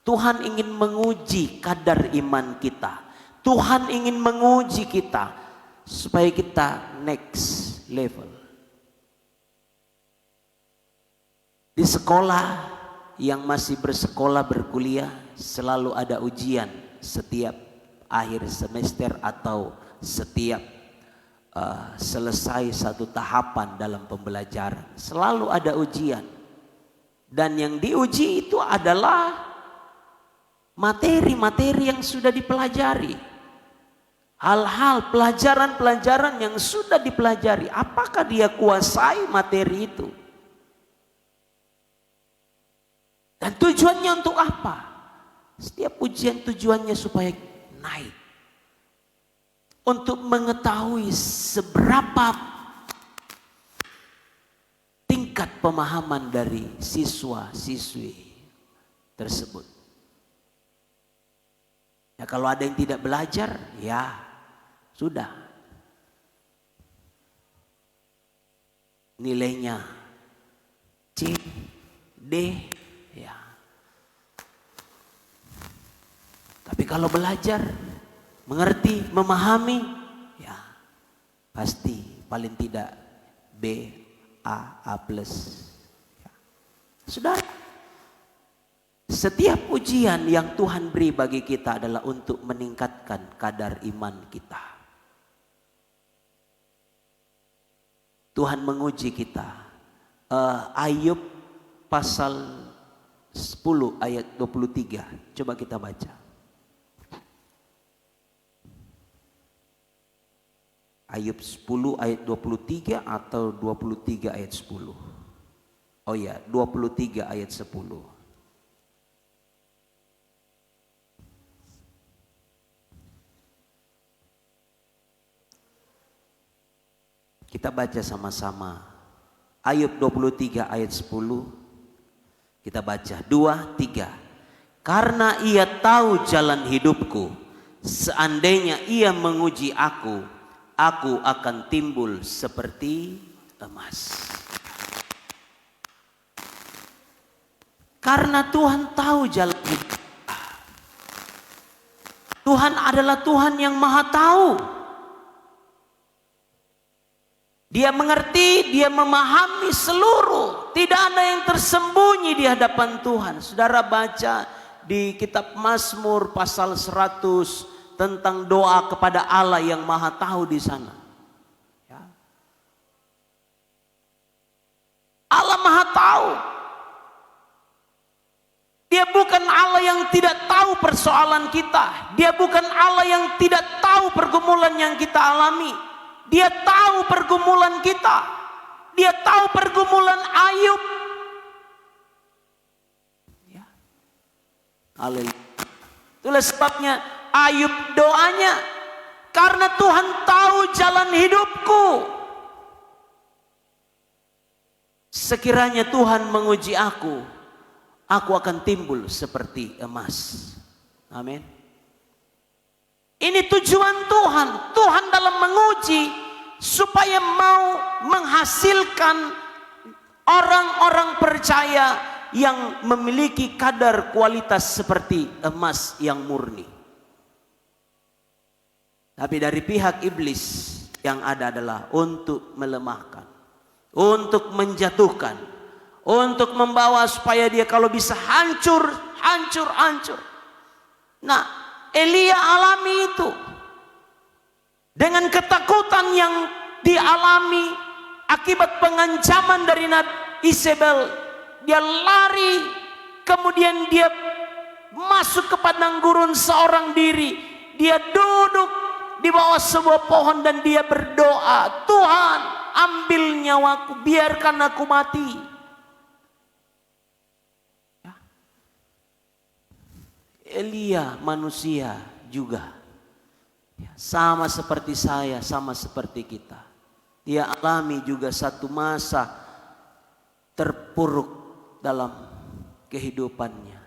Tuhan ingin menguji kadar iman kita. Tuhan ingin menguji kita supaya kita next level. Di sekolah, yang masih bersekolah berkuliah, selalu ada ujian setiap akhir semester atau setiap selesai satu tahapan dalam pembelajaran. Selalu ada ujian. Dan yang diuji itu adalah materi-materi yang sudah dipelajari. Hal-hal pelajaran-pelajaran yang sudah dipelajari. Apakah dia kuasai materi itu? Dan tujuannya untuk apa? Setiap ujian tujuannya supaya naik. Untuk mengetahui seberapa tingkat pemahaman dari siswa-siswi tersebut. Ya, kalau ada yang tidak belajar, ya sudah. Nilainya C, D, ya. Tapi kalau belajar, mengerti, memahami, ya pasti paling tidak B, A plus. Ya. Saudara, setiap ujian yang Tuhan beri bagi kita adalah untuk meningkatkan kadar iman kita. Tuhan menguji kita. Ayub pasal 10 ayat 23. Coba kita baca. Ayub 10 ayat 23 atau 23 ayat 10. Oh ya, 23 ayat 10. Kita baca sama-sama. Ayub 23 ayat 10. Kita baca 2, 3. Karena ia tahu jalan hidupku, seandainya ia menguji aku, aku akan timbul seperti emas. Karena Tuhan tahu jalan hidup. Tuhan adalah Tuhan yang maha tahu. Dia mengerti, dia memahami seluruh. Tidak ada yang tersembunyi di hadapan Tuhan. Saudara baca di kitab Mazmur pasal 100 tentang doa kepada Allah yang maha tahu di sana. Ya. Allah maha tahu. Dia bukan Allah yang tidak tahu persoalan kita. Dia bukan Allah yang tidak tahu pergumulan yang kita alami. Dia tahu pergumulan kita. Dia tahu pergumulan Ayub. Ya. Haleluya. Itulah sebabnya Ayub doanya, karena Tuhan tahu jalan hidupku. Sekiranya Tuhan menguji aku akan timbul seperti emas. Amin. Ini tujuan Tuhan. Tuhan dalam menguji supaya mau menghasilkan orang-orang percaya yang memiliki kadar kualitas seperti emas yang murni. Tapi dari pihak iblis yang ada adalah untuk melemahkan, untuk menjatuhkan, untuk membawa supaya dia kalau bisa hancur. Nah, Elia alami itu. Dengan ketakutan yang dialami akibat pengancaman dari Nabi Isabel, dia lari, kemudian dia masuk ke padang gurun seorang diri. Dia duduk di bawah sebuah pohon dan dia berdoa, Tuhan, ambil nyawaku, biarkan aku mati. Elia manusia juga, sama seperti saya, sama seperti kita. Dia alami juga satu masa terpuruk dalam kehidupannya.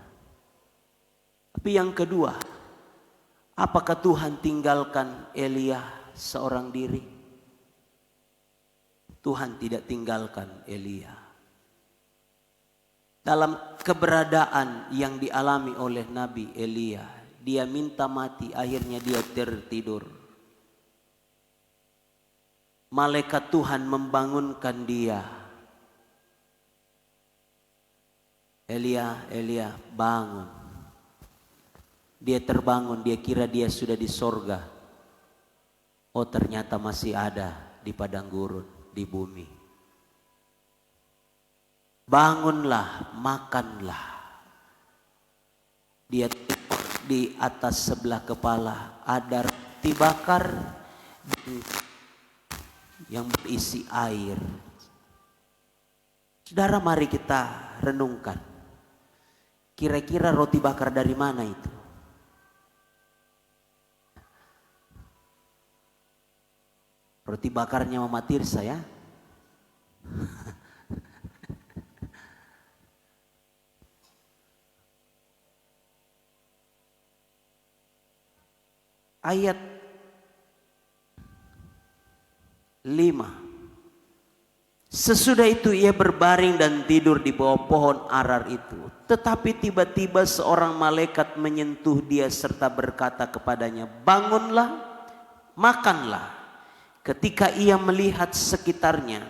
Tapi yang kedua, apakah Tuhan tinggalkan Elia seorang diri? Tuhan tidak tinggalkan Elia. Dalam keberadaan yang dialami oleh Nabi Elia, dia minta mati, akhirnya dia tertidur. Malaikat Tuhan membangunkan dia. Elia, Elia, bangun. Dia terbangun, dia kira dia sudah di sorga. Oh, ternyata masih ada di padang gurun, di bumi. Bangunlah, makanlah. Dia di atas sebelah kepala ada roti bakar yang berisi air. Saudara, mari kita renungkan. Kira-kira roti bakar dari mana itu? Roti bakarnya Mama Tirsa ya. Ayat 5. Sesudah itu ia berbaring dan tidur di bawah pohon arar itu. Tetapi tiba-tiba seorang malaikat menyentuh dia serta berkata kepadanya, bangunlah, makanlah. Ketika ia melihat sekitarnya,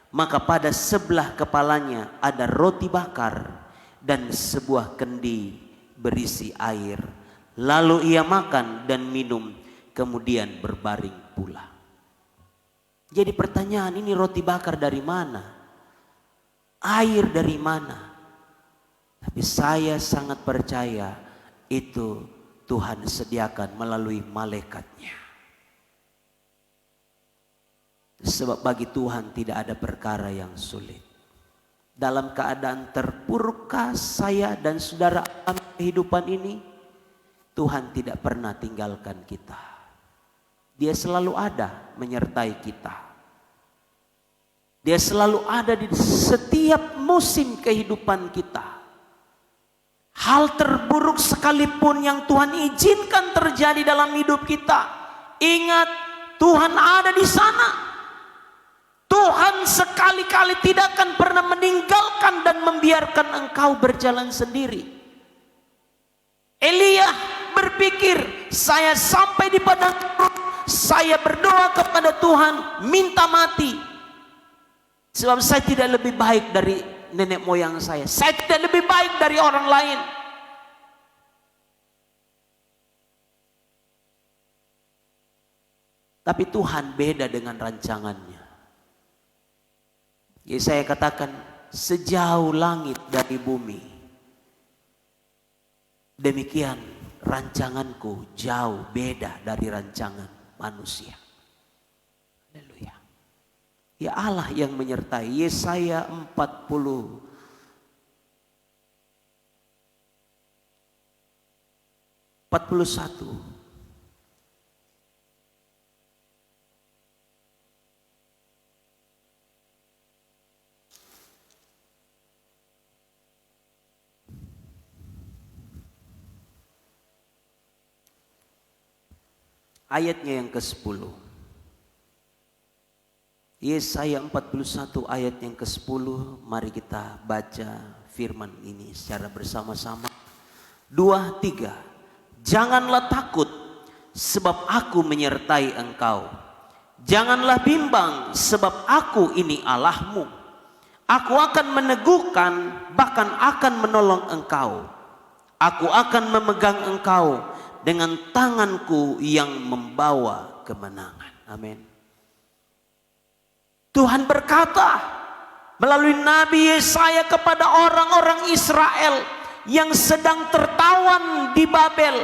maka pada sebelah kepalanya ada roti bakar dan sebuah kendi berisi air. Lalu ia makan dan minum, kemudian berbaring pula. Jadi pertanyaan, ini roti bakar dari mana? Air dari mana? Tapi saya sangat percaya itu Tuhan sediakan melalui malaikatnya. Sebab bagi Tuhan tidak ada perkara yang sulit. Dalam keadaan terpurukkah saya dan saudara dalam kehidupan ini, Tuhan tidak pernah tinggalkan kita. Dia selalu ada menyertai kita. Dia selalu ada di setiap musim kehidupan kita. Hal terburuk sekalipun yang Tuhan izinkan terjadi dalam hidup kita, ingat Tuhan ada di sana. Tuhan sekali-kali tidak akan pernah meninggalkan dan membiarkan engkau berjalan sendiri. Elia berpikir, saya sampai di padang gurun, saya berdoa kepada Tuhan, minta mati. Sebab saya tidak lebih baik dari nenek moyang saya tidak lebih baik dari orang lain. Tapi Tuhan beda dengan rancangannya. Jadi saya katakan, sejauh langit dari bumi, demikian rancanganku jauh beda dari rancangan manusia. Haleluya. Ya Allah yang menyertai. Yesaya 41 ayatnya yang ke-10. Yesaya 41 ayat yang ke-10. Mari kita baca firman ini secara bersama-sama. 2, 3. Janganlah takut, sebab aku menyertai engkau. Janganlah bimbang, sebab aku ini Allahmu. Aku akan meneguhkan, bahkan akan menolong engkau. Aku akan memegang engkau dengan tanganku yang membawa kemenangan. Amin. Tuhan berkata melalui Nabi Yesaya kepada orang-orang Israel yang sedang tertawan di Babel,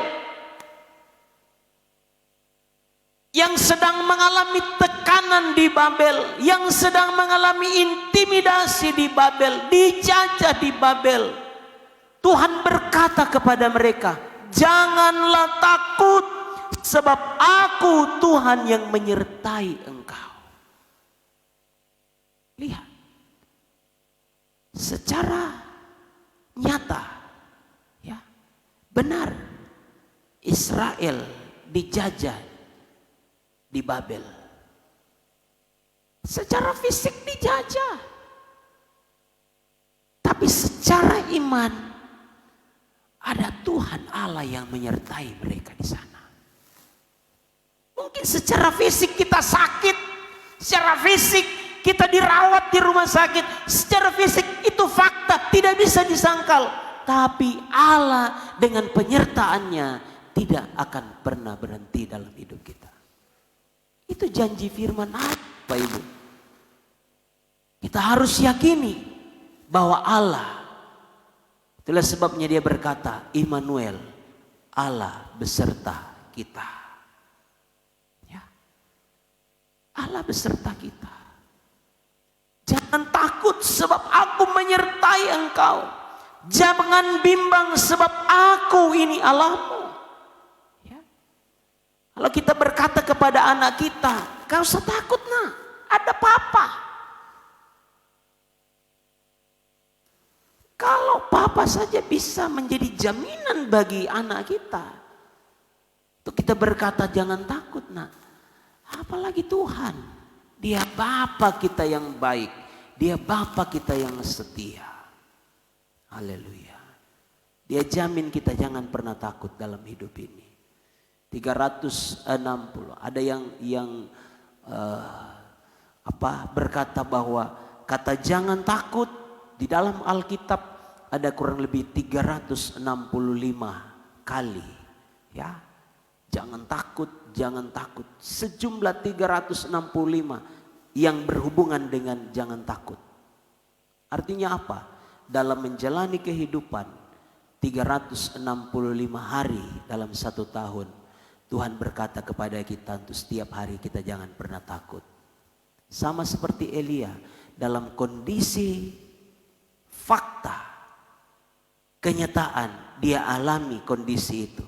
yang sedang mengalami tekanan di Babel, yang sedang mengalami intimidasi di Babel, dijajah di Babel. Tuhan berkata kepada mereka, janganlah takut, sebab aku Tuhan yang menyertai engkau. Lihat, secara nyata, ya, benar Israel dijajah di Babel. Secara fisik dijajah, tapi secara iman ada Tuhan Allah yang menyertai mereka di sana. Mungkin secara fisik kita sakit, secara fisik kita dirawat di rumah sakit, secara fisik itu fakta, tidak bisa disangkal. Tapi Allah dengan penyertaannya tidak akan pernah berhenti dalam hidup kita. Itu janji firman Allah, Bapak Ibu. Kita harus yakini bahwa Allah, itulah sebabnya dia berkata, Immanuel, Allah beserta kita. Ya. Allah beserta kita. Jangan takut sebab aku menyertai engkau. Jangan bimbang sebab aku ini Allahmu. Ya. Kalau kita berkata kepada anak kita, gak usah takut nak, ada papa. Kalau papa saja bisa menjadi jaminan bagi anak kita, untuk kita berkata jangan takut nak, apalagi Tuhan. Dia Bapa kita yang baik, dia Bapa kita yang setia. Haleluya. Dia jamin kita jangan pernah takut dalam hidup ini. 360. Ada yang berkata bahwa kata jangan takut di dalam Alkitab ada kurang lebih 365 kali. Ya, jangan takut, jangan takut. Sejumlah 365 yang berhubungan dengan jangan takut. Artinya apa? Dalam menjalani kehidupan 365 hari dalam satu tahun, Tuhan berkata kepada kita untuk setiap hari kita jangan pernah takut. Sama seperti Elia, dalam kondisi fakta, kenyataan, dia alami kondisi itu.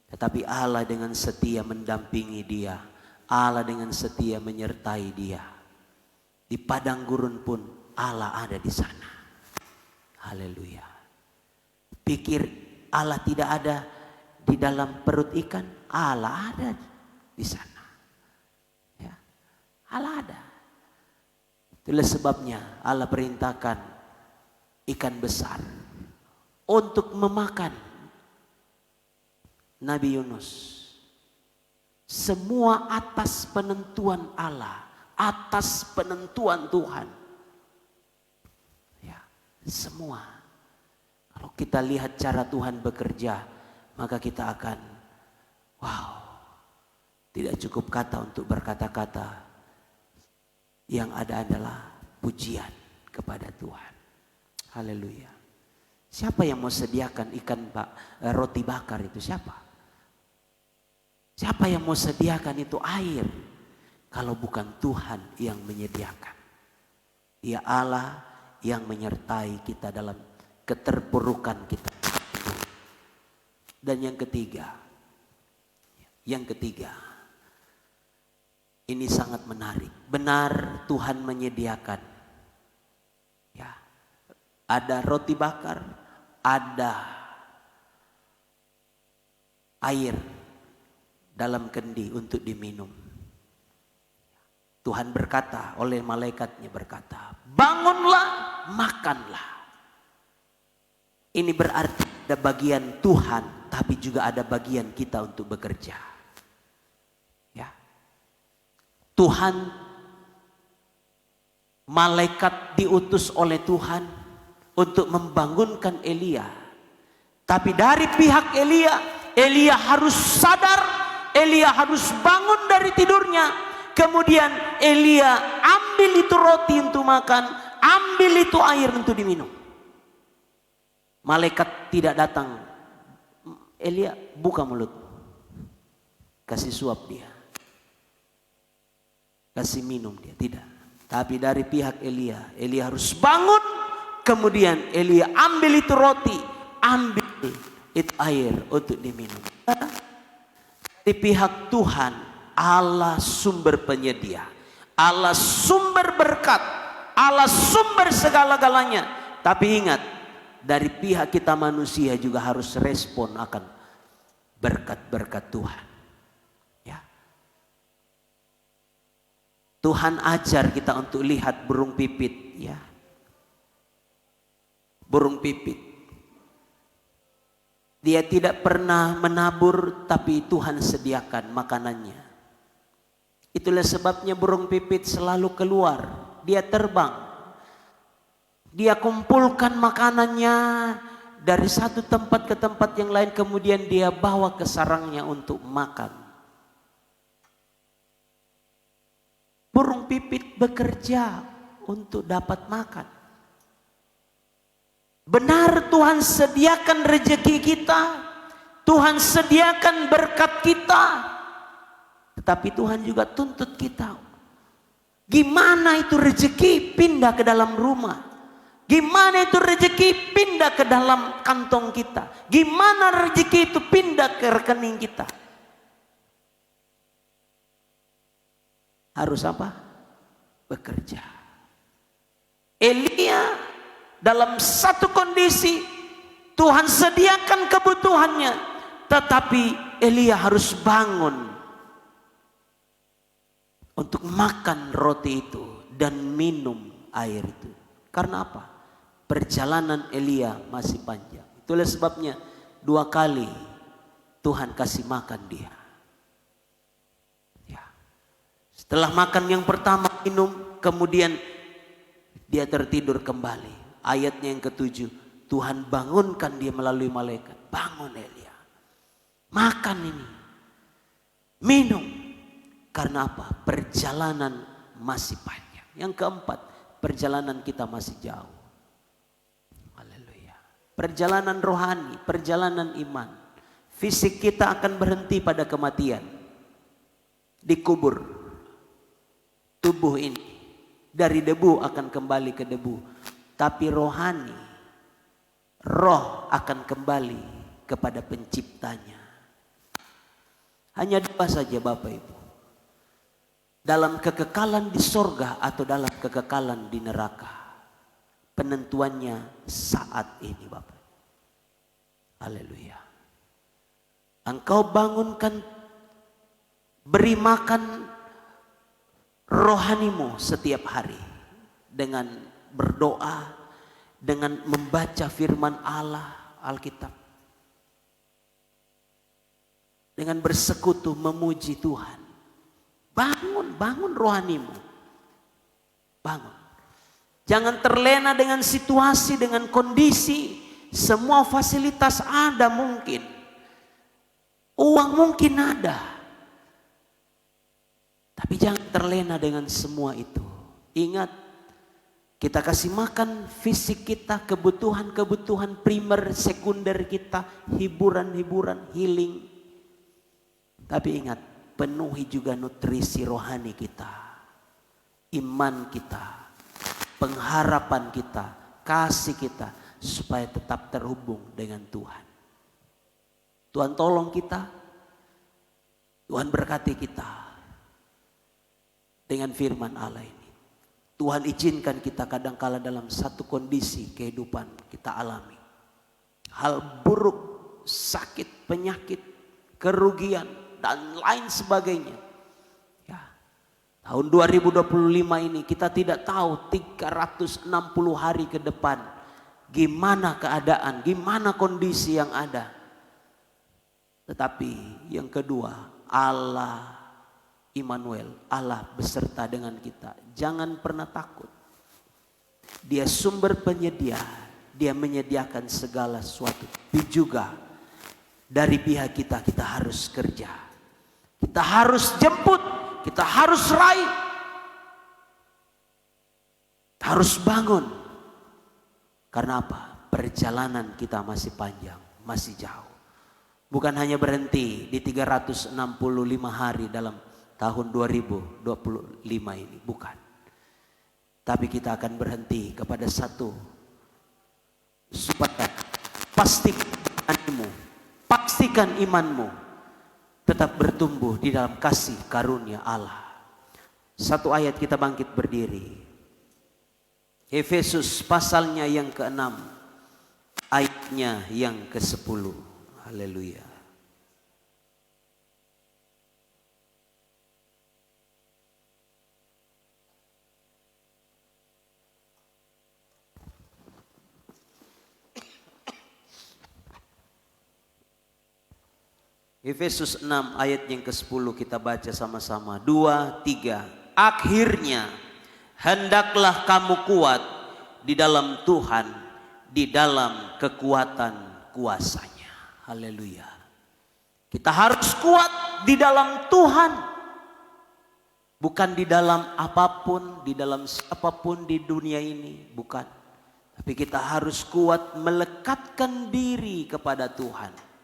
Tetapi Allah dengan setia mendampingi dia. Allah dengan setia menyertai dia. Di padang gurun pun Allah ada di sana. Haleluya. Pikir Allah tidak ada di dalam perut ikan? Allah ada di sana. Ya. Allah ada. Itulah sebabnya Allah perintahkan ikan besar untuk memakan Nabi Yunus. Semua atas penentuan Allah, atas penentuan Tuhan. Ya, semua. Kalau kita lihat cara Tuhan bekerja, maka kita akan, wow, tidak cukup kata untuk berkata-kata. Yang ada adalah pujian kepada Tuhan. Haleluya. Siapa yang mau sediakan roti bakar itu? Siapa? Siapa yang mau sediakan itu air? Kalau bukan Tuhan yang menyediakan. Dia Allah yang menyertai kita dalam keterpurukan kita. Dan yang ketiga. Ini sangat menarik. Benar Tuhan menyediakan. Ya. Ada roti bakar, ada air dalam kendi untuk diminum. Tuhan berkata oleh malaikatnya berkata, bangunlah, makanlah. Ini berarti ada bagian Tuhan, tapi juga ada bagian kita untuk bekerja. Ya. Tuhan, malaikat diutus oleh Tuhan untuk membangunkan Elia. Tapi dari pihak Elia, Elia harus sadar, Elia harus bangun dari tidurnya. Kemudian Elia ambil itu roti untuk makan, ambil itu air untuk diminum. Malaikat tidak datang. Elia, buka mulut, kasih suap dia, kasih minum dia. Tidak. Tapi dari pihak Elia, Elia harus bangun. Kemudian Elia ambil itu roti, ambil itu air untuk diminum. Di pihak Tuhan, Allah sumber penyedia, Allah sumber berkat, Allah sumber segala-galanya. Tapi ingat, dari pihak kita manusia juga harus respon akan berkat-berkat Tuhan. Ya. Tuhan ajar kita untuk lihat burung pipit, ya. Burung pipit. Dia tidak pernah menabur, tapi Tuhan sediakan makanannya. Itulah sebabnya burung pipit selalu keluar. Dia terbang. Dia kumpulkan makanannya dari satu tempat ke tempat yang lain, kemudian dia bawa ke sarangnya untuk makan. Burung pipit bekerja untuk dapat makan. Benar, Tuhan sediakan rezeki kita, Tuhan sediakan berkat kita, tetapi Tuhan juga tuntut kita. Gimana itu rezeki pindah ke dalam rumah? Gimana itu rezeki pindah ke dalam kantong kita? Gimana rezeki itu pindah ke rekening kita? Harus apa? Bekerja. Elia dalam satu kondisi Tuhan sediakan kebutuhannya, tetapi Elia harus bangun untuk makan roti itu dan minum air itu. Karena apa? Perjalanan Elia masih panjang. Itulah sebabnya 2 kali Tuhan kasih makan dia. Ya. Setelah makan yang pertama, minum, kemudian dia tertidur kembali. Ayatnya yang ke-7, Tuhan bangunkan dia melalui malaikat. Bangun Elia, makan ini, minum. Karena apa? Perjalanan masih panjang. Yang keempat, perjalanan kita masih jauh. Haleluya. Perjalanan rohani, perjalanan iman. Fisik kita akan berhenti pada kematian. Dikubur. Tubuh ini dari debu akan kembali ke debu. Tapi rohani, roh akan kembali kepada penciptanya. Hanya 2 saja Bapak Ibu. Dalam kekekalan di sorga atau dalam kekekalan di neraka. Penentuannya saat ini Bapak. Haleluya. Engkau bangunkan, beri makan rohanimu setiap hari. Dengan berdoa, dengan membaca firman Allah, Alkitab. Dengan bersekutu memuji Tuhan. Bangun rohanimu. Bangun. Jangan terlena dengan situasi, dengan kondisi. Semua fasilitas ada mungkin. Uang mungkin ada. Tapi jangan terlena dengan semua itu. Ingat, kita kasih makan fisik kita, kebutuhan-kebutuhan primer, sekunder kita, hiburan-hiburan, healing. Tapi ingat, penuhi juga nutrisi rohani kita, iman kita, pengharapan kita, kasih kita, supaya tetap terhubung dengan Tuhan. Tuhan tolong kita, Tuhan berkati kita dengan firman Allah ini. Tuhan izinkan kita kadangkala dalam satu kondisi kehidupan kita alami. Hal buruk, sakit, penyakit, kerugian, dan lain sebagainya. Ya. Tahun 2025 ini kita tidak tahu 360 hari ke depan. Gimana keadaan, gimana kondisi yang ada. Tetapi yang kedua, Allah Immanuel, Allah beserta dengan kita. Jangan pernah takut. Dia sumber penyedia. Dia menyediakan segala sesuatu. Tapi juga dari pihak kita, kita harus kerja. Kita harus jemput, kita harus raih. Harus bangun. Karena apa? Perjalanan kita masih panjang, masih jauh. Bukan hanya berhenti di 365 hari dalam tahun 2025 ini, bukan. Tapi kita akan berhenti kepada satu, supaya pastikan imanmu tetap bertumbuh di dalam kasih karunia Allah. Satu ayat kita bangkit berdiri. Efesus pasalnya yang ke-6, ayatnya yang ke-10. Haleluya. Efesus 6 ayat yang ke-10 kita baca sama-sama. 2, 3. Akhirnya hendaklah kamu kuat di dalam Tuhan, di dalam kekuatan kuasa-Nya. Haleluya. Kita harus kuat di dalam Tuhan. Bukan di dalam apapun, di dalam siapapun di dunia ini. Bukan. Tapi kita harus kuat melekatkan diri kepada Tuhan.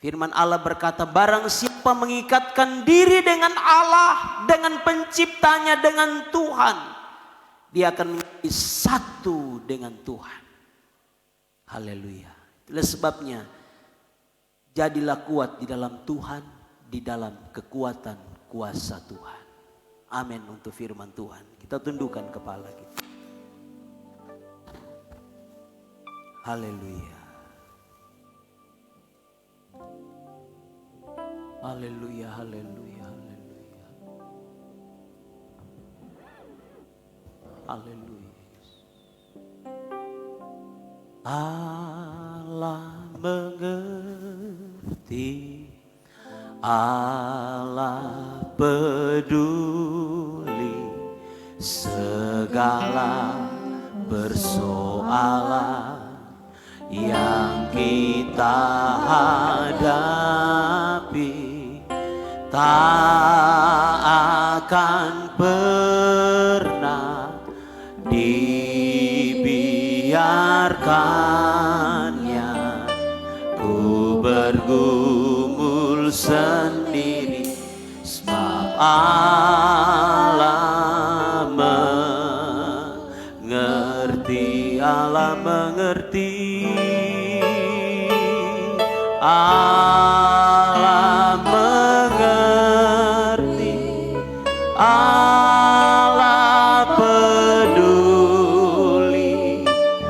Firman Allah berkata, barang siapa mengikatkan diri dengan Allah, dengan penciptanya, dengan Tuhan, dia akan menjadi satu dengan Tuhan. Haleluya. Itulah sebabnya, jadilah kuat di dalam Tuhan, di dalam kekuatan kuasa Tuhan. Amin untuk firman Tuhan. Kita tundukkan kepala kita. Haleluya. Haleluya, haleluya, haleluya. Haleluya. Allah mengerti, Allah peduli segala persoalan yang kita hadapi. Tak akan pernah dibiarkannya ku bergumul sendiri, sebab Allah mengerti, Allah mengerti, Allah mengerti, Allah peduli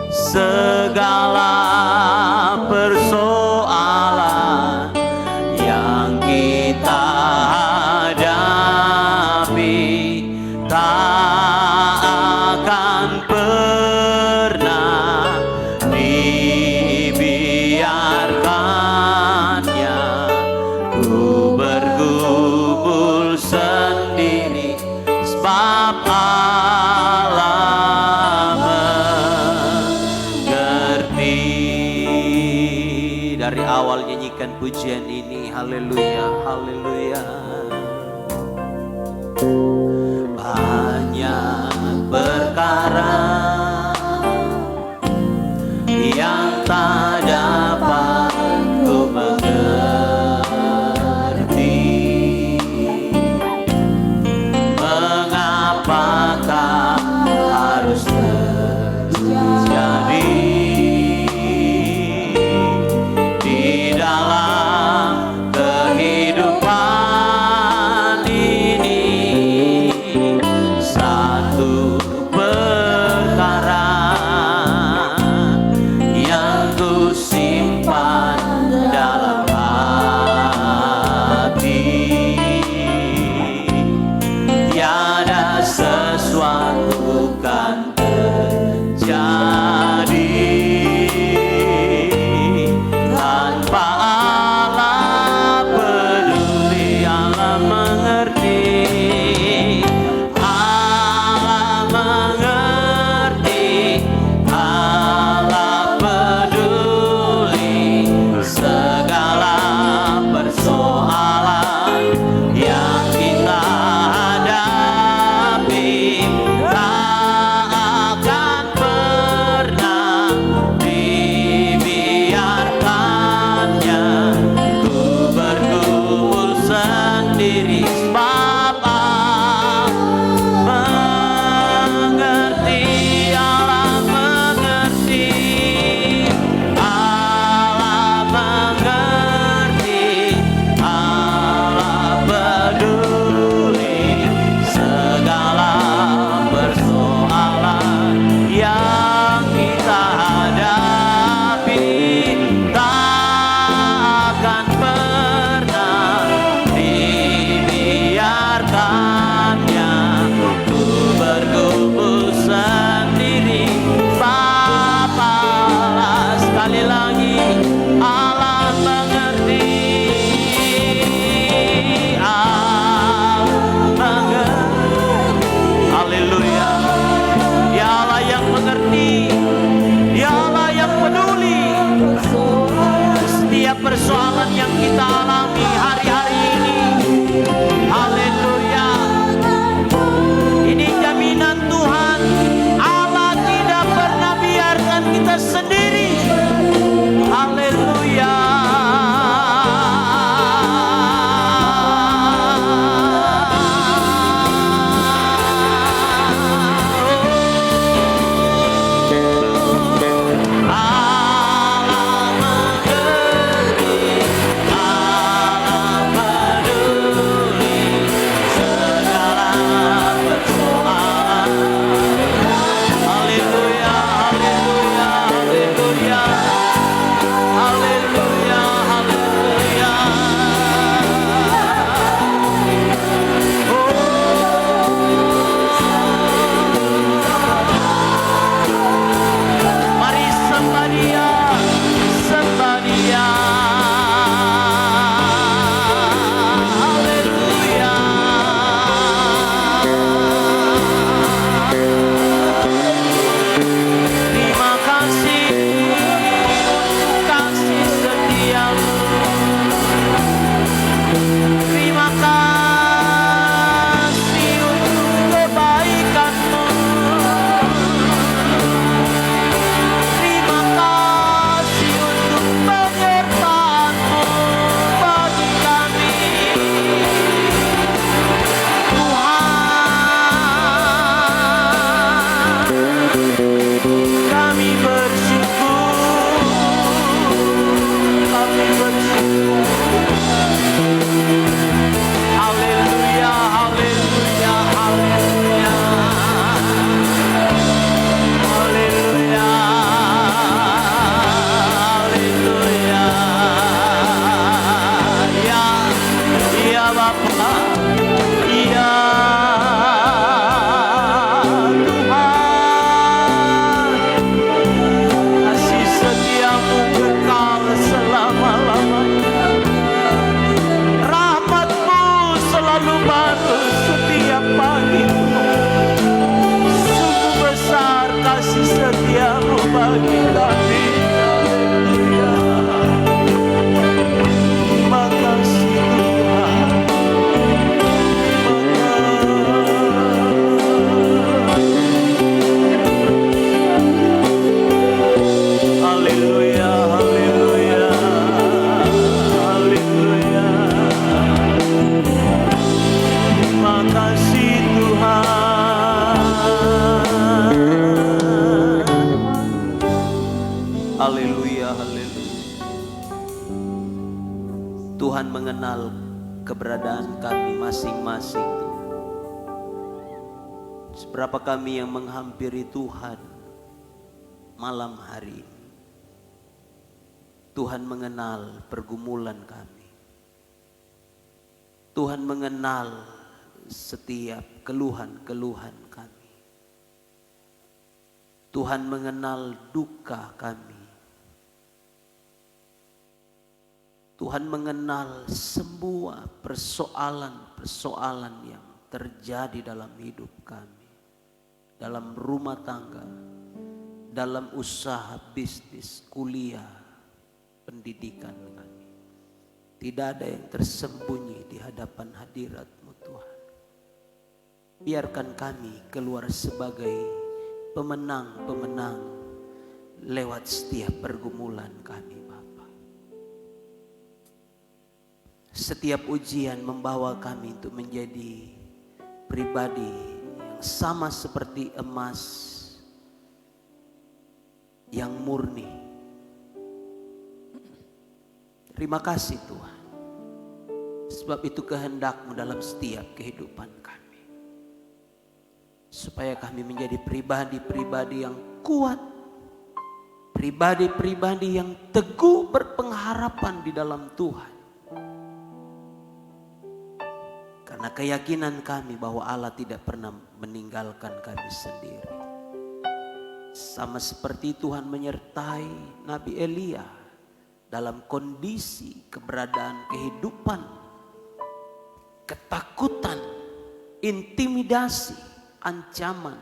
segala persoalan yang kita hadapi. Tak akan pernah dibiarkannya ku bergumul sendiri, sebab Allah mengerti. Dari awal nyanyikan pujian ini, haleluya, haleluya. Banyak perkara yang tak dapat ku mengerti. Mengapakah harus terjadi di dalam kehidupan mengenal keberadaan kami masing-masing Tuhan. Seberapa kami yang menghampiri Tuhan malam hari ini. Tuhan mengenal pergumulan kami. Tuhan mengenal setiap keluhan-keluhan kami. Tuhan mengenal duka kami. Tuhan mengenal semua persoalan-persoalan yang terjadi dalam hidup kami, dalam rumah tangga, dalam usaha bisnis, kuliah, pendidikan kami. Tidak ada yang tersembunyi di hadapan hadirat-Mu Tuhan. Biarkan kami keluar sebagai pemenang-pemenang lewat setiap pergumulan kami Bapa. Setiap ujian membawa kami untuk menjadi pribadi yang sama seperti emas yang murni. Terima kasih Tuhan. Sebab itu kehendak-Mu dalam setiap kehidupan kami. Supaya kami menjadi pribadi-pribadi yang kuat. Pribadi-pribadi yang teguh berpengharapan di dalam Tuhan. Karena keyakinan kami bahwa Allah tidak pernah meninggalkan kami sendiri. Sama seperti Tuhan menyertai Nabi Elia dalam kondisi keberadaan kehidupan, ketakutan, intimidasi, ancaman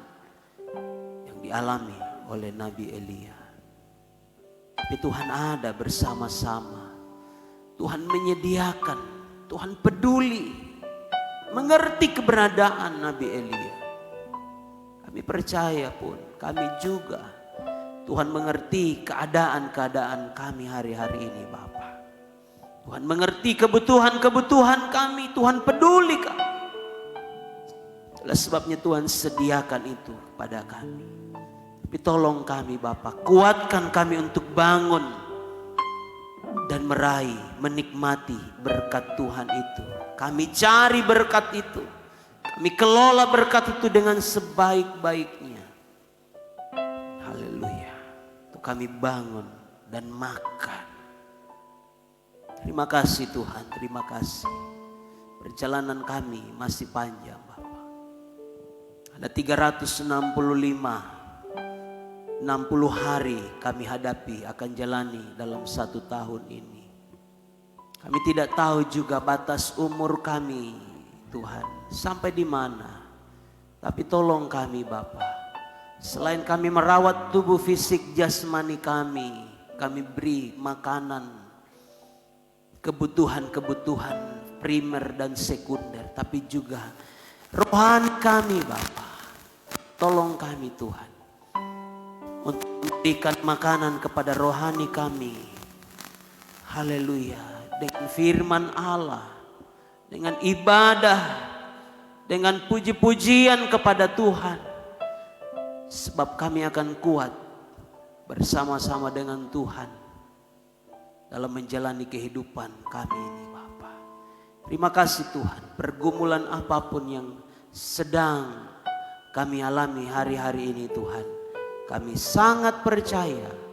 yang dialami oleh Nabi Elia. Tapi Tuhan ada bersama-sama. Tuhan menyediakan, Tuhan peduli, mengerti keberadaan Nabi Elia. Kami percaya pun, kami juga Tuhan mengerti keadaan-keadaan kami hari-hari ini Bapa. Tuhan mengerti kebutuhan-kebutuhan kami, Tuhan peduli kami. Itulah sebabnya Tuhan sediakan itu kepada kami. Tapi tolong kami Bapa, kuatkan kami untuk bangun dan meraih, menikmati berkat Tuhan itu. Kami cari berkat itu. Kami kelola berkat itu dengan sebaik-baiknya. Haleluya. Untuk kami bangun dan makan. Terima kasih Tuhan, terima kasih. Perjalanan kami masih panjang Bapak. Ada 365, 60 hari kami hadapi akan jalani dalam 1 tahun ini. Kami tidak tahu juga batas umur kami Tuhan sampai di mana. Tapi tolong kami Bapa. Selain kami merawat tubuh fisik jasmani kami beri makanan, kebutuhan-kebutuhan primer dan sekunder. Tapi juga rohani kami Bapa. Tolong kami Tuhan. Untuk memberikan makanan kepada rohani kami. Haleluya. Dengan firman Allah, dengan ibadah, dengan puji-pujian kepada Tuhan. Sebab kami akan kuat bersama-sama dengan Tuhan dalam menjalani kehidupan kami ini Bapa. Terima kasih Tuhan, pergumulan apapun yang sedang kami alami hari-hari ini Tuhan, kami sangat percaya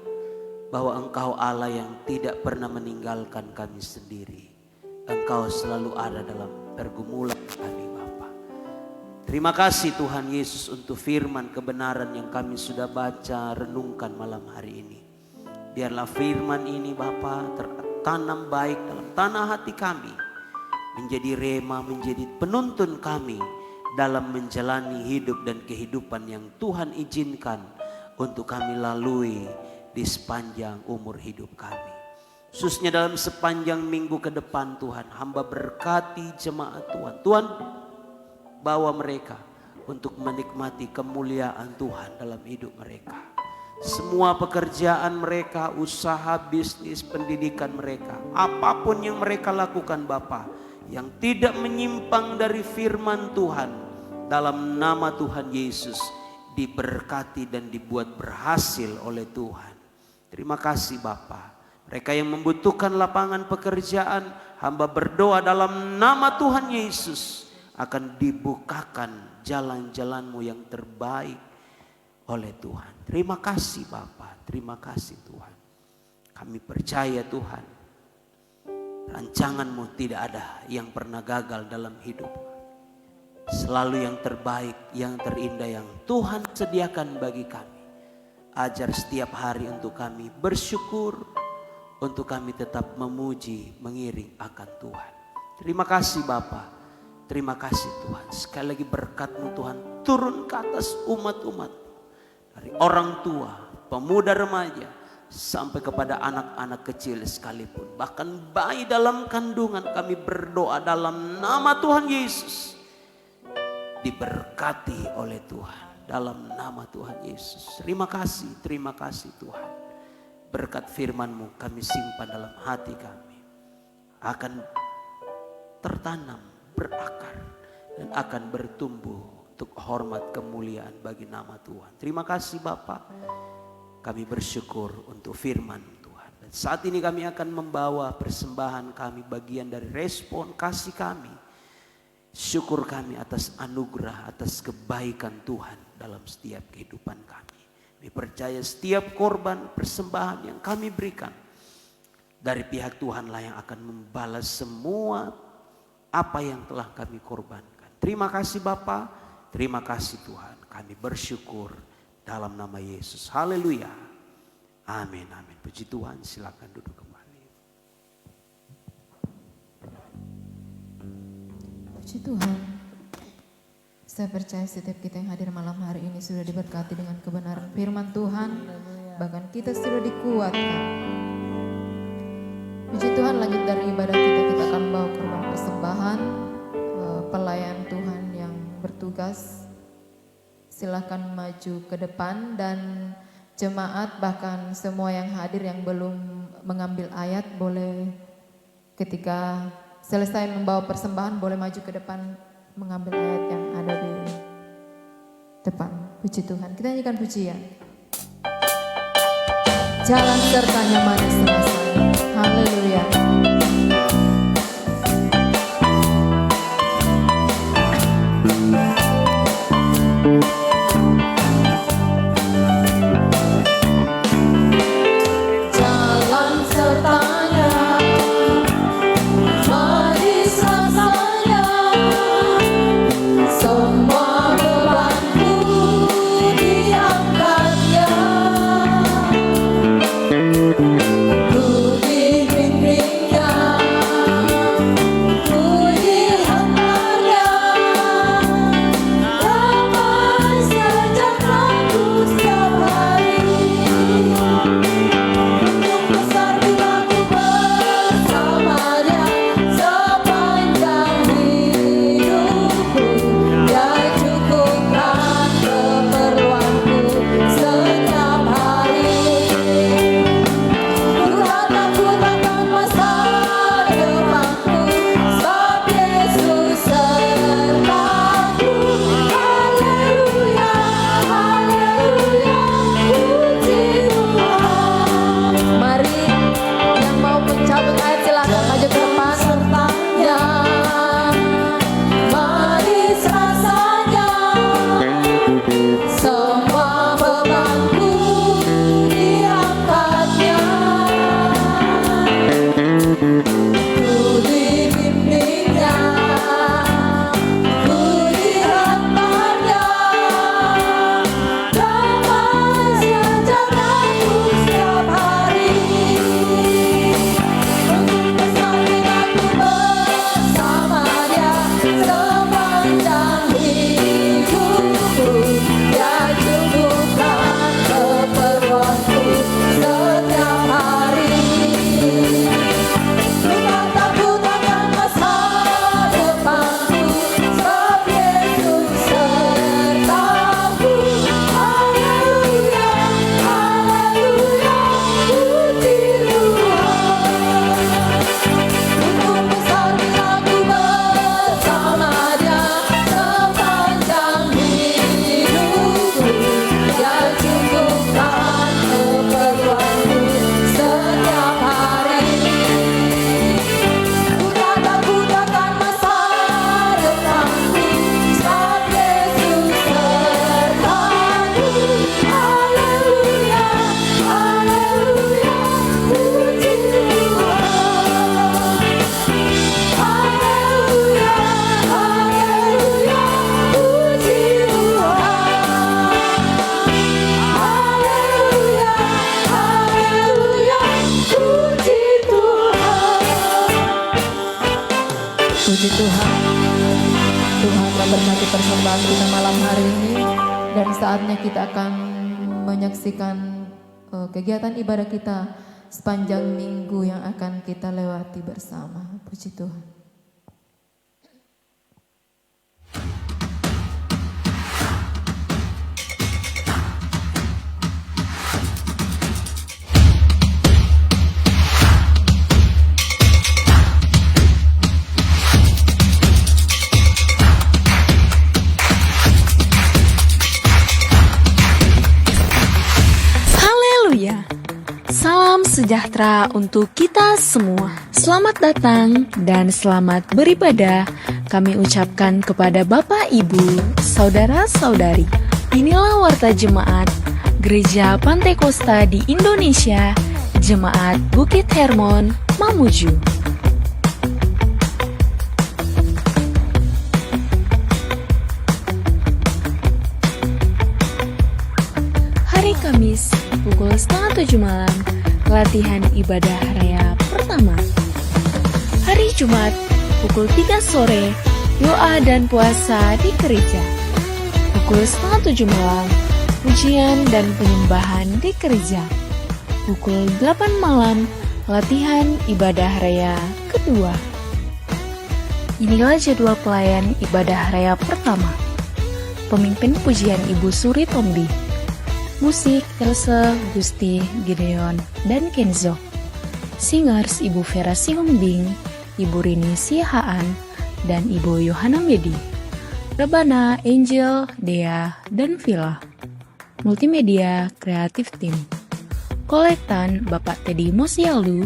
bahwa Engkau Allah yang tidak pernah meninggalkan kami sendiri. Engkau selalu ada dalam pergumulan kami Bapa. Terima kasih Tuhan Yesus untuk firman kebenaran yang kami sudah baca, renungkan malam hari ini. Biarlah firman ini Bapa tertanam baik dalam tanah hati kami. Menjadi rema, menjadi penuntun kami dalam menjalani hidup dan kehidupan yang Tuhan izinkan untuk kami lalui di sepanjang umur hidup kami. Khususnya dalam sepanjang minggu ke depan Tuhan, hamba berkati jemaat Tuhan. Tuhan bawa mereka untuk menikmati kemuliaan Tuhan dalam hidup mereka. Semua pekerjaan mereka, usaha, bisnis, pendidikan mereka, apapun yang mereka lakukan Bapa, yang tidak menyimpang dari firman Tuhan, dalam nama Tuhan Yesus diberkati dan dibuat berhasil oleh Tuhan. Terima kasih Bapa. Mereka yang membutuhkan lapangan pekerjaan, hamba berdoa dalam nama Tuhan Yesus akan dibukakan jalan-jalanmu yang terbaik oleh Tuhan. Terima kasih Bapa, terima kasih Tuhan. Kami percaya Tuhan, rancanganmu tidak ada yang pernah gagal dalam hidup. Selalu yang terbaik, yang terindah yang Tuhan sediakan bagi kami. Ajar setiap hari untuk kami bersyukur, untuk kami tetap memuji, mengiring akan Tuhan. Terima kasih Bapa, terima kasih Tuhan. Sekali lagi berkat-Mu Tuhan turun ke atas umat-umat. Dari orang tua, pemuda remaja, sampai kepada anak-anak kecil sekalipun. Bahkan bayi dalam kandungan, kami berdoa dalam nama Tuhan Yesus. Diberkati oleh Tuhan dalam nama Tuhan Yesus. Terima kasih Tuhan. Berkat firman-Mu kami simpan dalam hati kami. Akan tertanam, berakar, dan akan bertumbuh untuk hormat kemuliaan bagi nama Tuhan. Terima kasih Bapa. Kami bersyukur untuk firman Tuhan. Dan saat ini kami akan membawa persembahan kami, bagian dari respon kasih kami. Syukur kami atas anugerah, atas kebaikan Tuhan dalam setiap kehidupan kami. Kami percaya setiap korban persembahan yang kami berikan, dari pihak Tuhanlah yang akan membalas semua apa yang telah kami korbankan. Terima kasih Bapa, terima kasih Tuhan. Kami bersyukur dalam nama Yesus. Haleluya. Amin, amin. Puji Tuhan, silakan duduk kembali. Puji Tuhan. Saya percaya setiap kita yang hadir malam hari ini sudah diberkati dengan kebenaran firman Tuhan. Bahkan kita sudah dikuatkan. Puji Tuhan, lanjut dari ibadah kita akan bawa korban persembahan. Pelayan Tuhan yang bertugas, silakan maju ke depan, dan jemaat bahkan semua yang hadir yang belum mengambil ayat boleh ketika selesai membawa persembahan boleh maju ke depan mengambil ayat yang ada di depan. Puji Tuhan. Kita nyanyikan pujian. Jalan sertanya manis rasanya. Haleluya. Ku dibimbing persembahan kita malam hari ini. Dan saatnya kita akan menyaksikan kegiatan ibadah kita sepanjang minggu yang akan kita lewati bersama. Puji Tuhan. Salam sejahtera untuk kita semua. Selamat datang dan selamat beribadah kami ucapkan kepada Bapak, Ibu, Saudara-saudari. Inilah Warta Jemaat Gereja Pantai Kosta di Indonesia, Jemaat Bukit Hermon, Mamuju. Hari Kamis, pukul 6:30 malam, latihan ibadah raya pertama. Hari Jumat, pukul 3 sore, doa dan puasa di gereja. Pukul 6:30 malam, pujian dan penyembahan di gereja. Pukul 8 malam, latihan ibadah raya kedua. Inilah jadwal pelayan ibadah raya pertama. Pemimpin pujian Ibu Suri Tombi. Musik Elsa, Gusti, Gideon, dan Kenzo. Singers Ibu Vera Sihombing, Ibu Rini Sihaan, dan Ibu Yohana Medi. Rebana, Angel, Dea, dan Villa. Multimedia Kreatif Tim. Kolektan Bapak Teddy Mosialu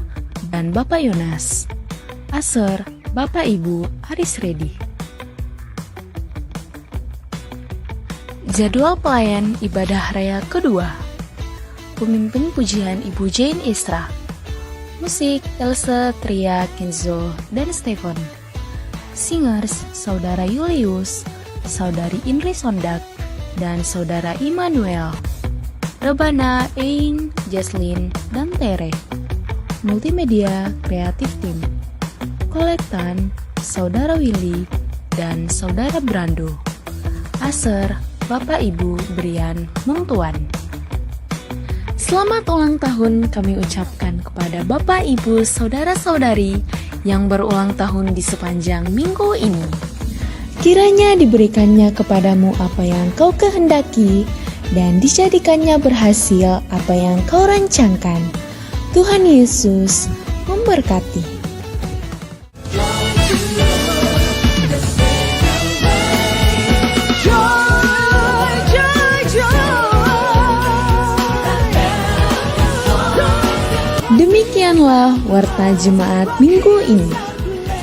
dan Bapak Yonas. Aser Bapak Ibu Aris Redi. Jadwal pelayan ibadah raya kedua. Pemimpin pujian Ibu Jane Isra. Musik Elsa, Tria, Kenzo, dan Stefan. Singers Saudara Julius, Saudari Indri Sondak, dan Saudara Immanuel. Rebana, Ain, Jaslyn, dan Tere. Multimedia Kreatif Tim. Kolektan Saudara Willy dan Saudara Brando. Aser Bapak Ibu Brian Mengtuan. Selamat ulang tahun kami ucapkan kepada Bapak Ibu Saudara-saudari yang berulang tahun di sepanjang minggu ini. Kiranya diberikannya kepadamu apa yang kau kehendaki dan dijadikannya berhasil apa yang kau rancangkan. Tuhan Yesus memberkati. Demikianlah Warta Jemaat minggu ini.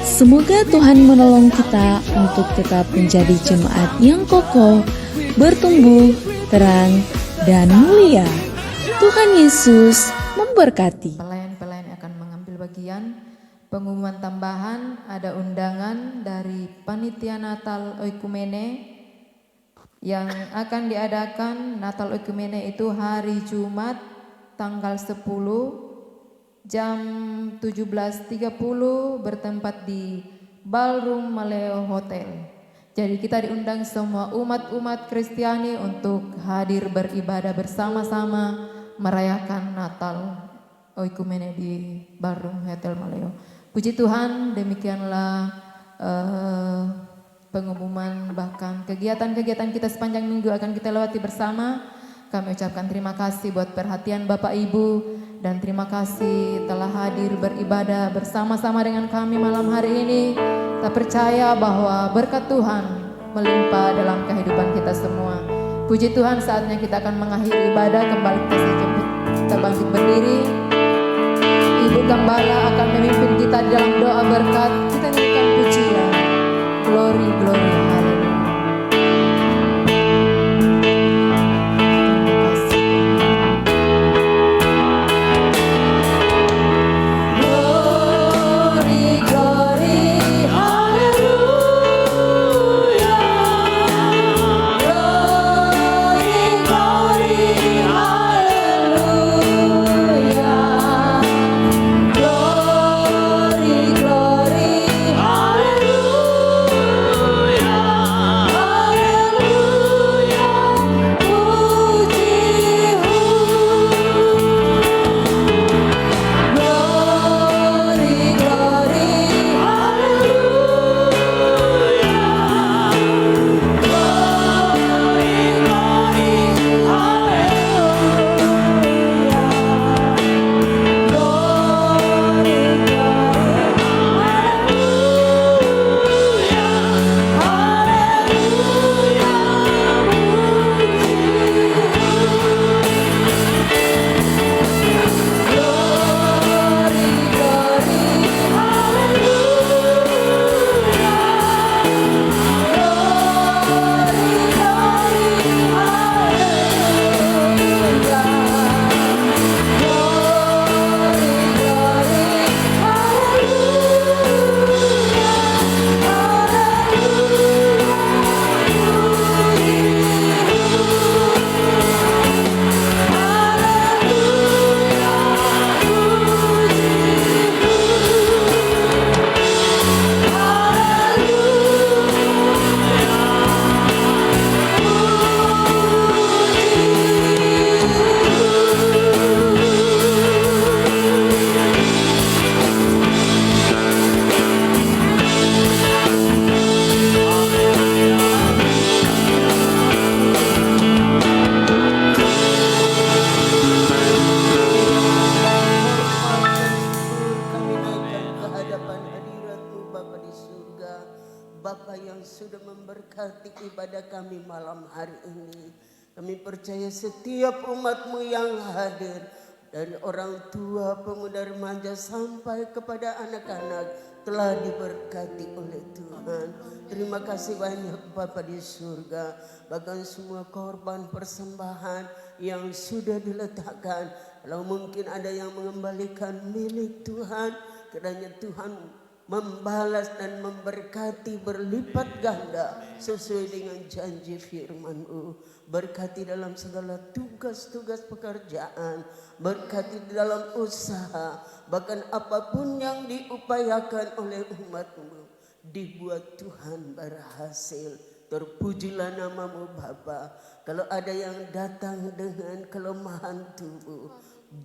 Semoga Tuhan menolong kita untuk tetap menjadi jemaat yang kokoh, bertumbuh, terang, dan mulia. Tuhan Yesus memberkati. Pelayan-pelayan akan mengambil bagian. Pengumuman tambahan, ada undangan dari Panitia Natal Oikumene yang akan diadakan. Natal Oikumene itu hari Jumat tanggal 10 jam 17.30 bertempat di Ballroom Maleo Hotel. Jadi kita diundang semua umat-umat Kristiani untuk hadir beribadah bersama-sama merayakan Natal Oikumene di Ballroom Hotel Maleo. Puji Tuhan, demikianlah pengumuman, bahkan kegiatan-kegiatan kita sepanjang minggu akan kita lewati bersama. Kami ucapkan terima kasih buat perhatian Bapak Ibu dan terima kasih telah hadir beribadah bersama-sama dengan kami malam hari ini. Kita percaya bahwa berkat Tuhan melimpah dalam kehidupan kita semua. Puji Tuhan, saatnya kita akan mengakhiri ibadah. Kembali kita bangkit berdiri. Ibu Gembala akan memimpin kita dalam doa berkat. Kita nyanyikan pujian. Glory, glory, haleluya. Glory, glory, hallelujah. kepada kami malam hari ini. Kami percaya setiap umat-Mu yang hadir, dari orang tua, pemuda, remaja sampai kepada anak-anak, telah diberkati oleh Tuhan. Terima kasih banyak Bapa di surga. Bahkan semua korban persembahan yang sudah diletakkan, kalau mungkin ada yang mengembalikan milik Tuhan, kiranya Tuhan membalas dan memberkati berlipat ganda sesuai dengan janji firman-Mu. Berkati dalam segala tugas-tugas pekerjaan, berkati dalam usaha, bahkan apapun yang diupayakan oleh umat-Mu, dibuat Tuhan berhasil. Terpujilah nama-Mu Bapa. Kalau ada yang datang dengan kelemahan tubuh,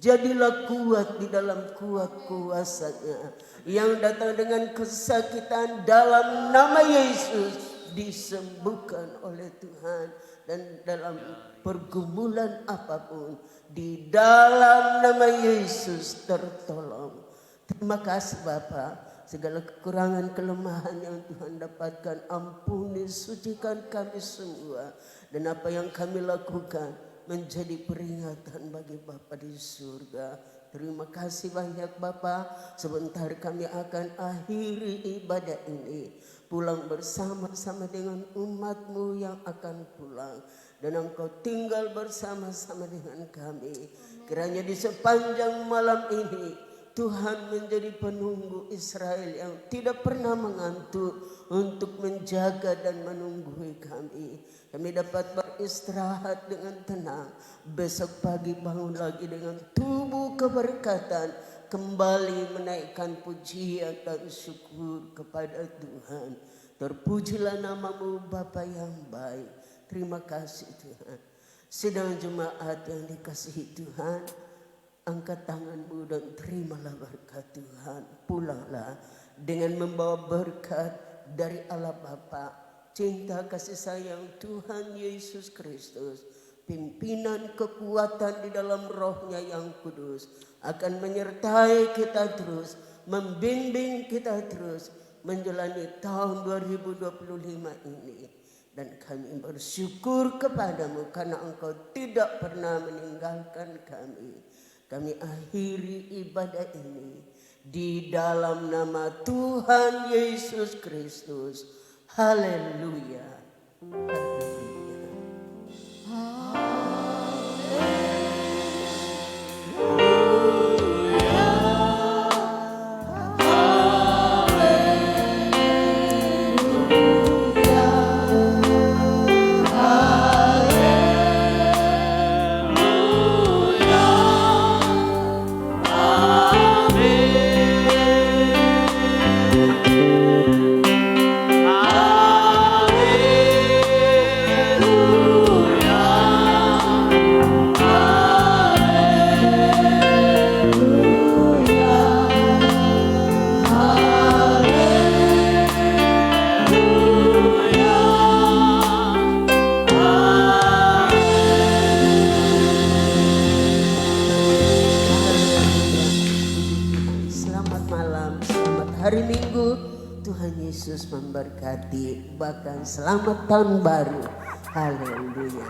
jadilah kuat di dalam kuat kuasa-Nya. Yang datang dengan kesakitan, dalam nama Yesus disembuhkan oleh Tuhan. Dan dalam pergumulan apapun, di dalam nama Yesus tertolong. Terima kasih Bapa. Segala kekurangan kelemahan yang Tuhan dapatkan, ampuni, sucikan kami semua. Dan apa yang kami lakukan menjadi peringatan bagi Bapa di surga. Terima kasih banyak Bapa. Sebentar kami akan akhiri ibadah ini, pulang bersama-sama dengan umat-Mu yang akan pulang. Dan Engkau tinggal bersama-sama dengan kami. Kiranya di sepanjang malam ini Tuhan menjadi penunggu Israel yang tidak pernah mengantuk untuk menjaga dan menunggui kami. Kami dapat beristirahat dengan tenang. Besok pagi bangun lagi dengan tubuh keberkatan, kembali menaikkan pujian dan syukur kepada Tuhan. Terpujilah nama-Mu Bapa yang baik. Terima kasih Tuhan. Sedang jemaat yang dikasihi Tuhan, angkat tanganmu dan terimalah berkat Tuhan. Pulanglah dengan membawa berkat dari Allah Bapa, cinta kasih sayang Tuhan Yesus Kristus, pimpinan kekuatan di dalam Roh-Nya yang kudus akan menyertai kita terus, membimbing kita terus menjalani tahun 2025 ini. Dan kami bersyukur kepadamu karena Engkau tidak pernah meninggalkan kami. Kami akhiri ibadah ini di dalam nama Tuhan Yesus Kristus. Haleluya. Hari Minggu, Tuhan Yesus memberkati, bahkan selamat tahun baru. Haleluya.